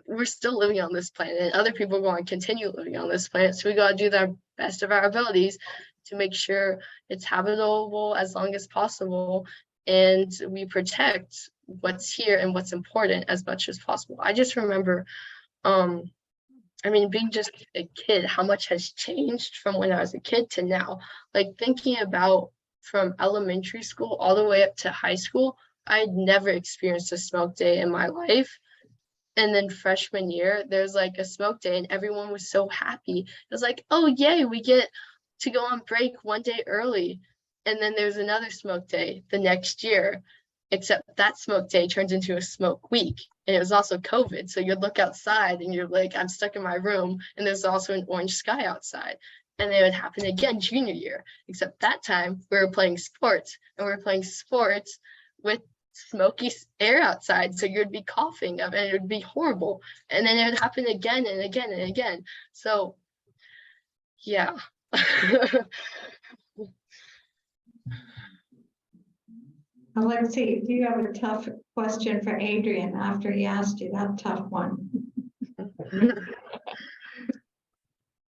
we're still living on this planet and other people are going to continue living on this planet. So we got to do the best of our abilities to make sure it's habitable as long as possible. And we protect what's here and what's important as much as possible. I just remember, being just a kid, how much has changed from when I was a kid to now. Like thinking about from elementary school all the way up to high school, I'd never experienced a smoke day in my life. And then freshman year, there's like a smoke day and everyone was so happy. It was like, oh, yay, we get to go on break one day early. And then there's another smoke day the next year, except that smoke day turns into a smoke week. And it was also COVID. So you'd look outside and you're like, I'm stuck in my room. And there's also an orange sky outside. And it would happen again junior year, except that time we were playing sports and we were playing sports with smoky air outside, so you'd be coughing up and it would be horrible, and then it would happen again and again and again. So yeah. Alexi, do you have a tough question for Adrian after he asked you that tough one?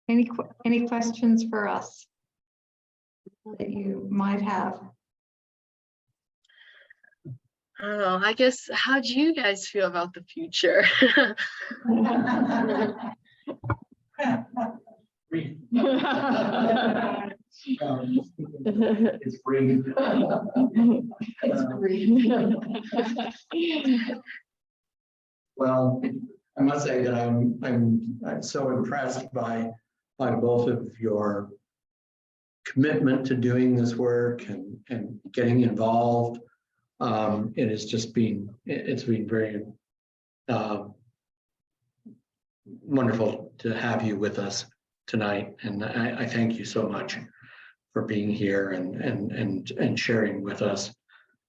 Any questions for us that you might have? I don't know, I guess, how do you guys feel about the future? It's free. Well, I must say that I'm so impressed by both of your commitment to doing this work and getting involved. It has just been, it's been very wonderful to have you with us tonight. And I thank you so much for being here and sharing with us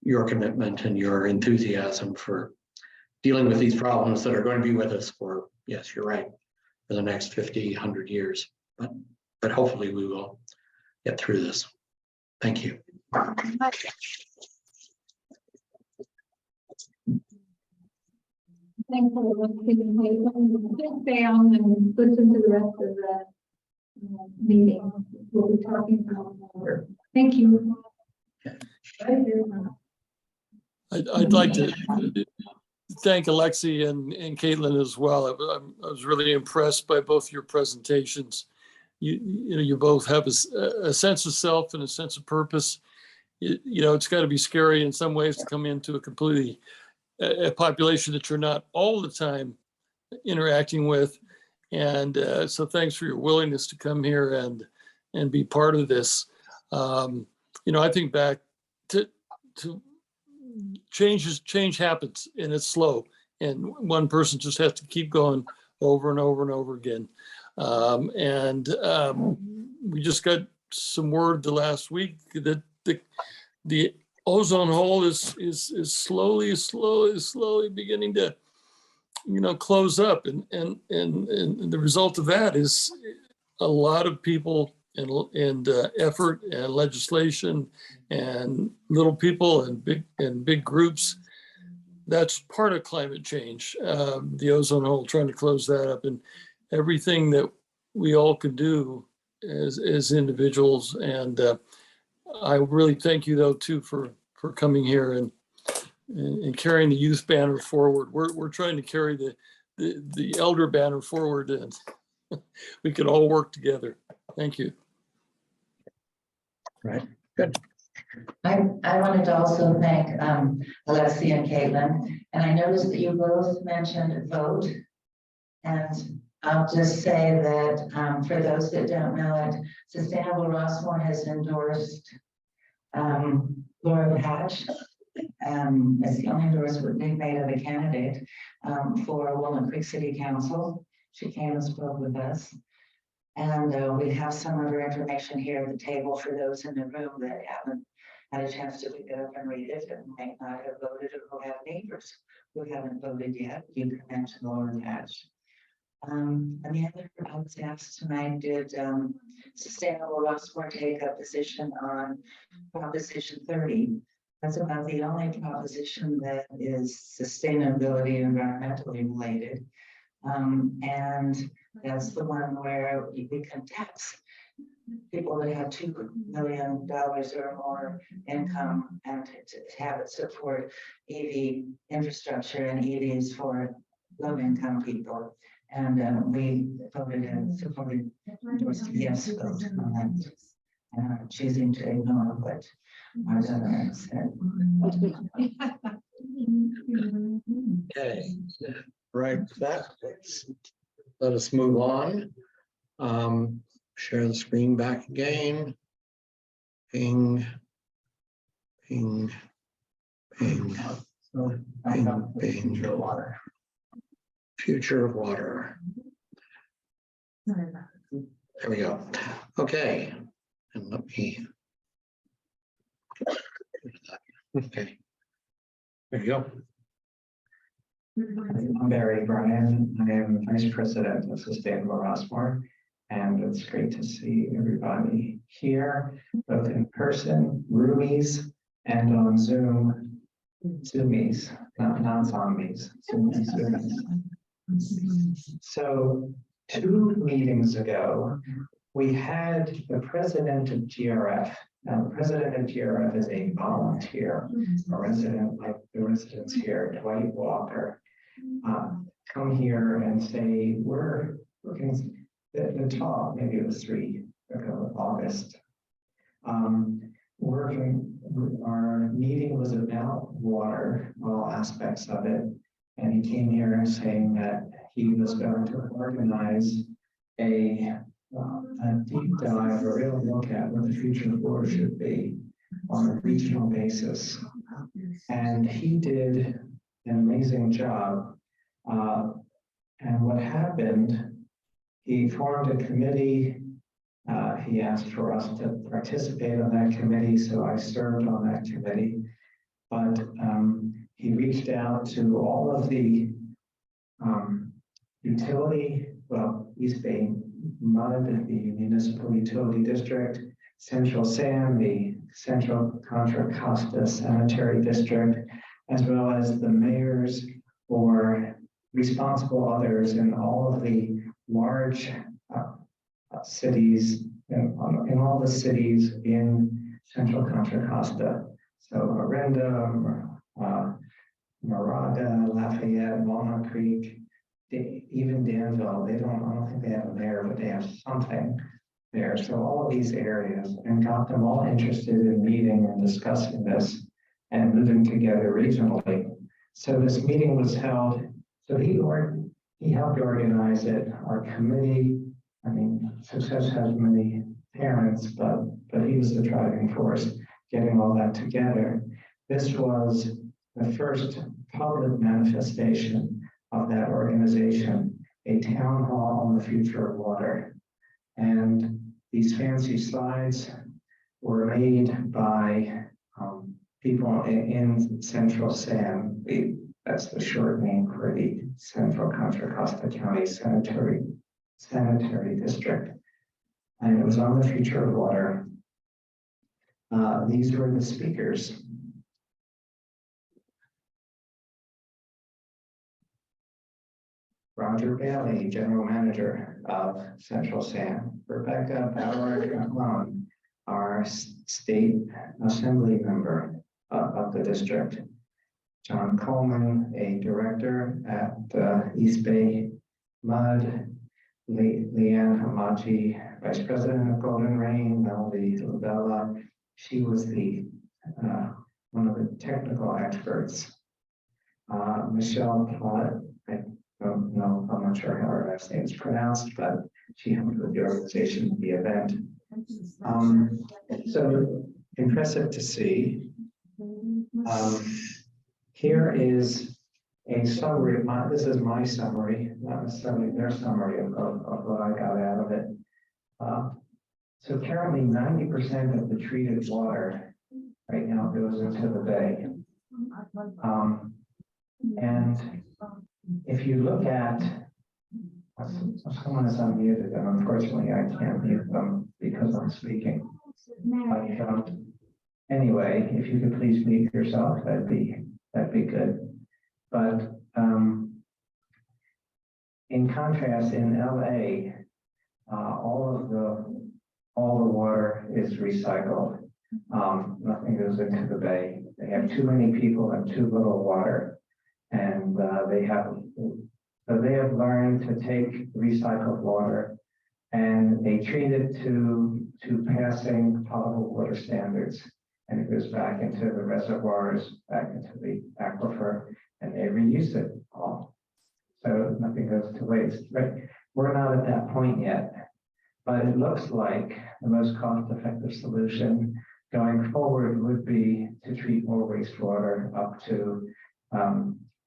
your commitment and your enthusiasm for dealing with these problems that are going to be with us for, yes, you're right, for the next 50, 100 years. But hopefully we will get through this. Thank you. Thanks for listening. Stay on and listen to the rest of the meeting. We'll be talking about more. Thank you. I'd like to thank Alexi and Caitlin as well. I was really impressed by both your presentations. You both have a sense of self and a sense of purpose. It's got to be scary in some ways to come into a population that you're not all the time interacting with. And so thanks for your willingness to come here and be part of this. I think back to change happens and it's slow. And one person just has to keep going over and over and over again. We just got some word the last week that the ozone hole is slowly beginning to, close up, and the result of that is a lot of people and effort and legislation and little people and big groups. That's part of climate change, the ozone hole, trying to close that up, and everything that we all can do as individuals. And I really thank you though too for coming here and carrying the youth banner forward. We're trying to carry the elder banner forward, and we can all work together. Thank you. Right. Good. I wanted to also thank Alexi and Caitlin, and I noticed that you both mentioned vote. And I'll just say that for those that don't know it, Sustainable Rossmoor has endorsed Laura Hatch as the only endorsement we've made of a candidate for Walnut Creek City Council. She came and spoke with us. And we have some of her information here at the table for those in the room that haven't had a chance to pick it up and read it and may not have voted or who have neighbors who haven't voted yet. You can mention Laura Hatch. And the other, I was asked tonight, did Sustainable Rossmoor take a position on Proposition 30? That's about the only proposition that is sustainability environmentally related. And that's the one where we can tax people that have $2 million or more income and to have it support EV infrastructure and EVs for low income people. And we voted and supported endorsed yes vote on that, choosing to ignore what our governor said. Okay. Right. that, let us move on. Share the screen back again. Ping, ping, ping, ping, ping. Future of water. There we go. Okay. And let me. Okay. There you go. I'm Barry Bryan. I am Vice President of Sustainable Rossmoor, and it's great to see everybody here, both in person, roomies, and on Zoom, Zoomies, not zombies, Zoomies. So 2 meetings ago, we had the president of GRF. Now, the president of GRF is a volunteer, a resident like the residents here, Dwight Walker, come here and say, we're looking at the talk, maybe it was 3 ago, August. Our meeting was about water, all aspects of it. And he came here saying that he was going to organize a deep dive, a real look at what the future of water should be on a regional basis. And he did an amazing job. And what happened, he formed a committee. He asked for us to participate on that committee, so I served on that committee. But he reached out to all of the utility, well, East Bay MUD, the Municipal Utility District, Central SAM, the Central Contra Costa Sanitary District, as well as the mayors or responsible others in all of the large cities, in all the cities in Central Contra Costa. So Orinda, Moraga, Lafayette, Walnut Creek, even Danville, I don't think they have a mayor, but they have something there. So all of these areas, and got them all interested in meeting and discussing this and moving together regionally. So this meeting was held, so he helped organize it. Our committee, I mean, Success has many parents, but he was the driving force getting all that together. This was the first public manifestation of that organization, a town hall on the future of water. And these fancy slides were made by people in Central SAM. That's the short name for the Central Contra Costa County Sanitary District. And it was on the future of water. These were the speakers. Roger Bailey, General Manager of Central SAM. Rebecca Bauer, our State Assembly member of the district. John Coleman, a director at East Bay MUD. Leanne Hamachi, Vice President of Golden Rain. Melody Labella. She was the one of the technical experts. Michelle Plott, I'm not sure how her last name is pronounced, but she helped with the organization of the event. So impressive to see. Here is a summary. This is my summary, not necessarily their summary of what I got out of it. So currently 90% of the treated water right now goes into the bay. And if you look at, someone is unmuted, and unfortunately I can't mute them because I'm speaking. But, anyway, if you could please mute yourself, that'd be good. But in contrast, in LA, all the water is recycled. Nothing goes into the bay. They have too many people and too little water. And they have learned to take recycled water and they treat it to passing potable water standards. And it goes back into the reservoirs, back into the aquifer, and they reuse it all. so nothing goes to waste. But we're not at that point yet. But it looks like the most cost-effective solution going forward would be to treat more wastewater up to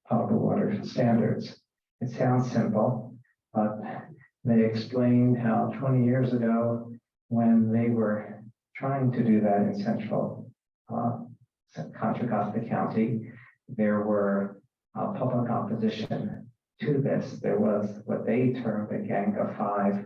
potable water standards. It sounds simple, but they explained how 20 years ago, when they were trying to do that in central Contra Costa County, there were public opposition to this. There was what they termed a gang of five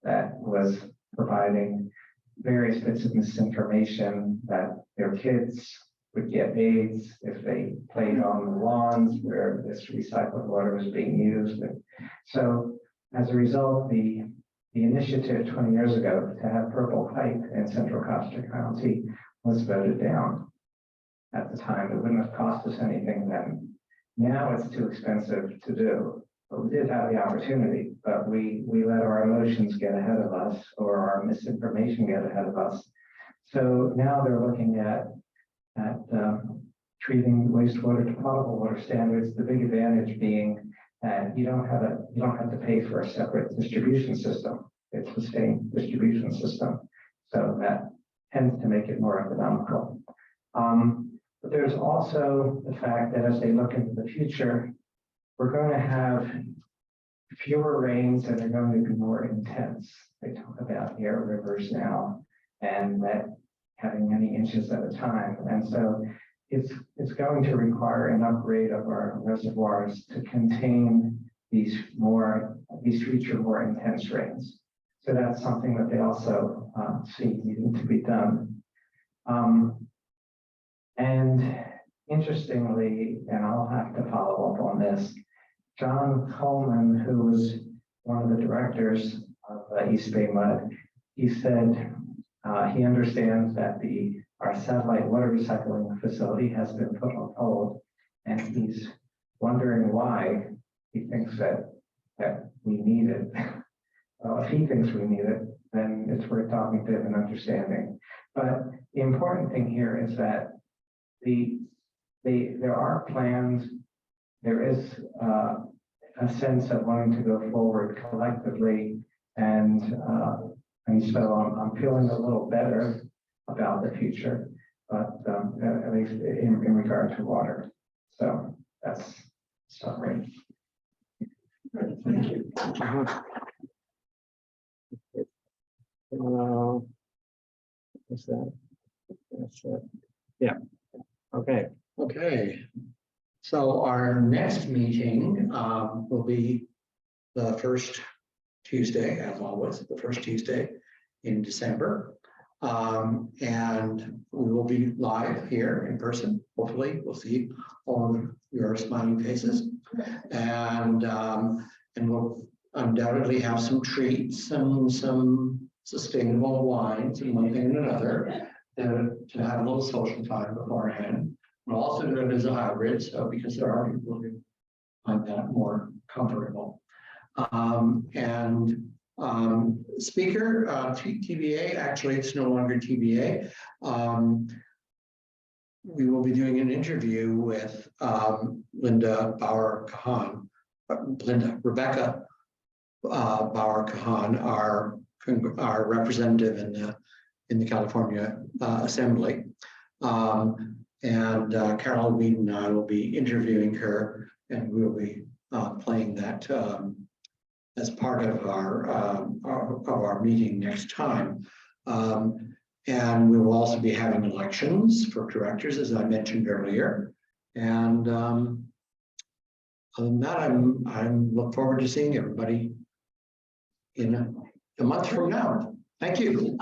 that was providing various bits of misinformation that their kids would get AIDS if they played on the lawns where this recycled water was being used. And so as a result, the initiative 20 years ago to have purple pipe in Central Costa County was voted down. At the time, it wouldn't have cost us anything then. Now it's too expensive to do. But we did have the opportunity, but we let our emotions get ahead of us, or our misinformation get ahead of us. So now they're looking at treating wastewater to potable water standards. The big advantage being that you don't have to pay for a separate distribution system. It's the same distribution system, so that tends to make it more economical. But there's also the fact that as they look into the future, we're going to have fewer rains and they're going to be more intense. They talk about air rivers now, and that having many inches at a time. And so it's going to require an upgrade of our reservoirs to contain these future more intense rains. So that's something that they also see needing to be done. And interestingly, and I'll have to follow up on this, John Coleman, who was one of the directors of East Bay Mud, he said he understands that our satellite water recycling facility has been put on hold, and he's wondering why. He thinks that we need it. Well, if he thinks we need it, then it's worth talking to him and understanding. But the important thing here is that there are plans. There is a sense of wanting to go forward collectively, and so I'm feeling a little better about the future, but at least in regard to water. So that's summary. Thank you. What's that? That's it. Yeah. Okay. Okay. So our next meeting will be the first Tuesday, as always, the first Tuesday in December. And we will be live here in person. Hopefully, we'll see all of your smiling faces. And we'll undoubtedly have some treats and some sustainable wines and one thing and another to have a little social time beforehand. We'll also do it as a hybrid, so because there are people who find that more comfortable. Speaker, TBA, actually it's no longer TBA. We will be doing an interview with Rebecca Bauer-Kahan, our representative in the California Assembly. Carol Weed and I will be interviewing her, and we will be playing that as part of our meeting next time. And we will also be having elections for directors, as I mentioned earlier. And other than that, I'm look forward to seeing everybody in a month from now. Thank you.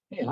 Yeah.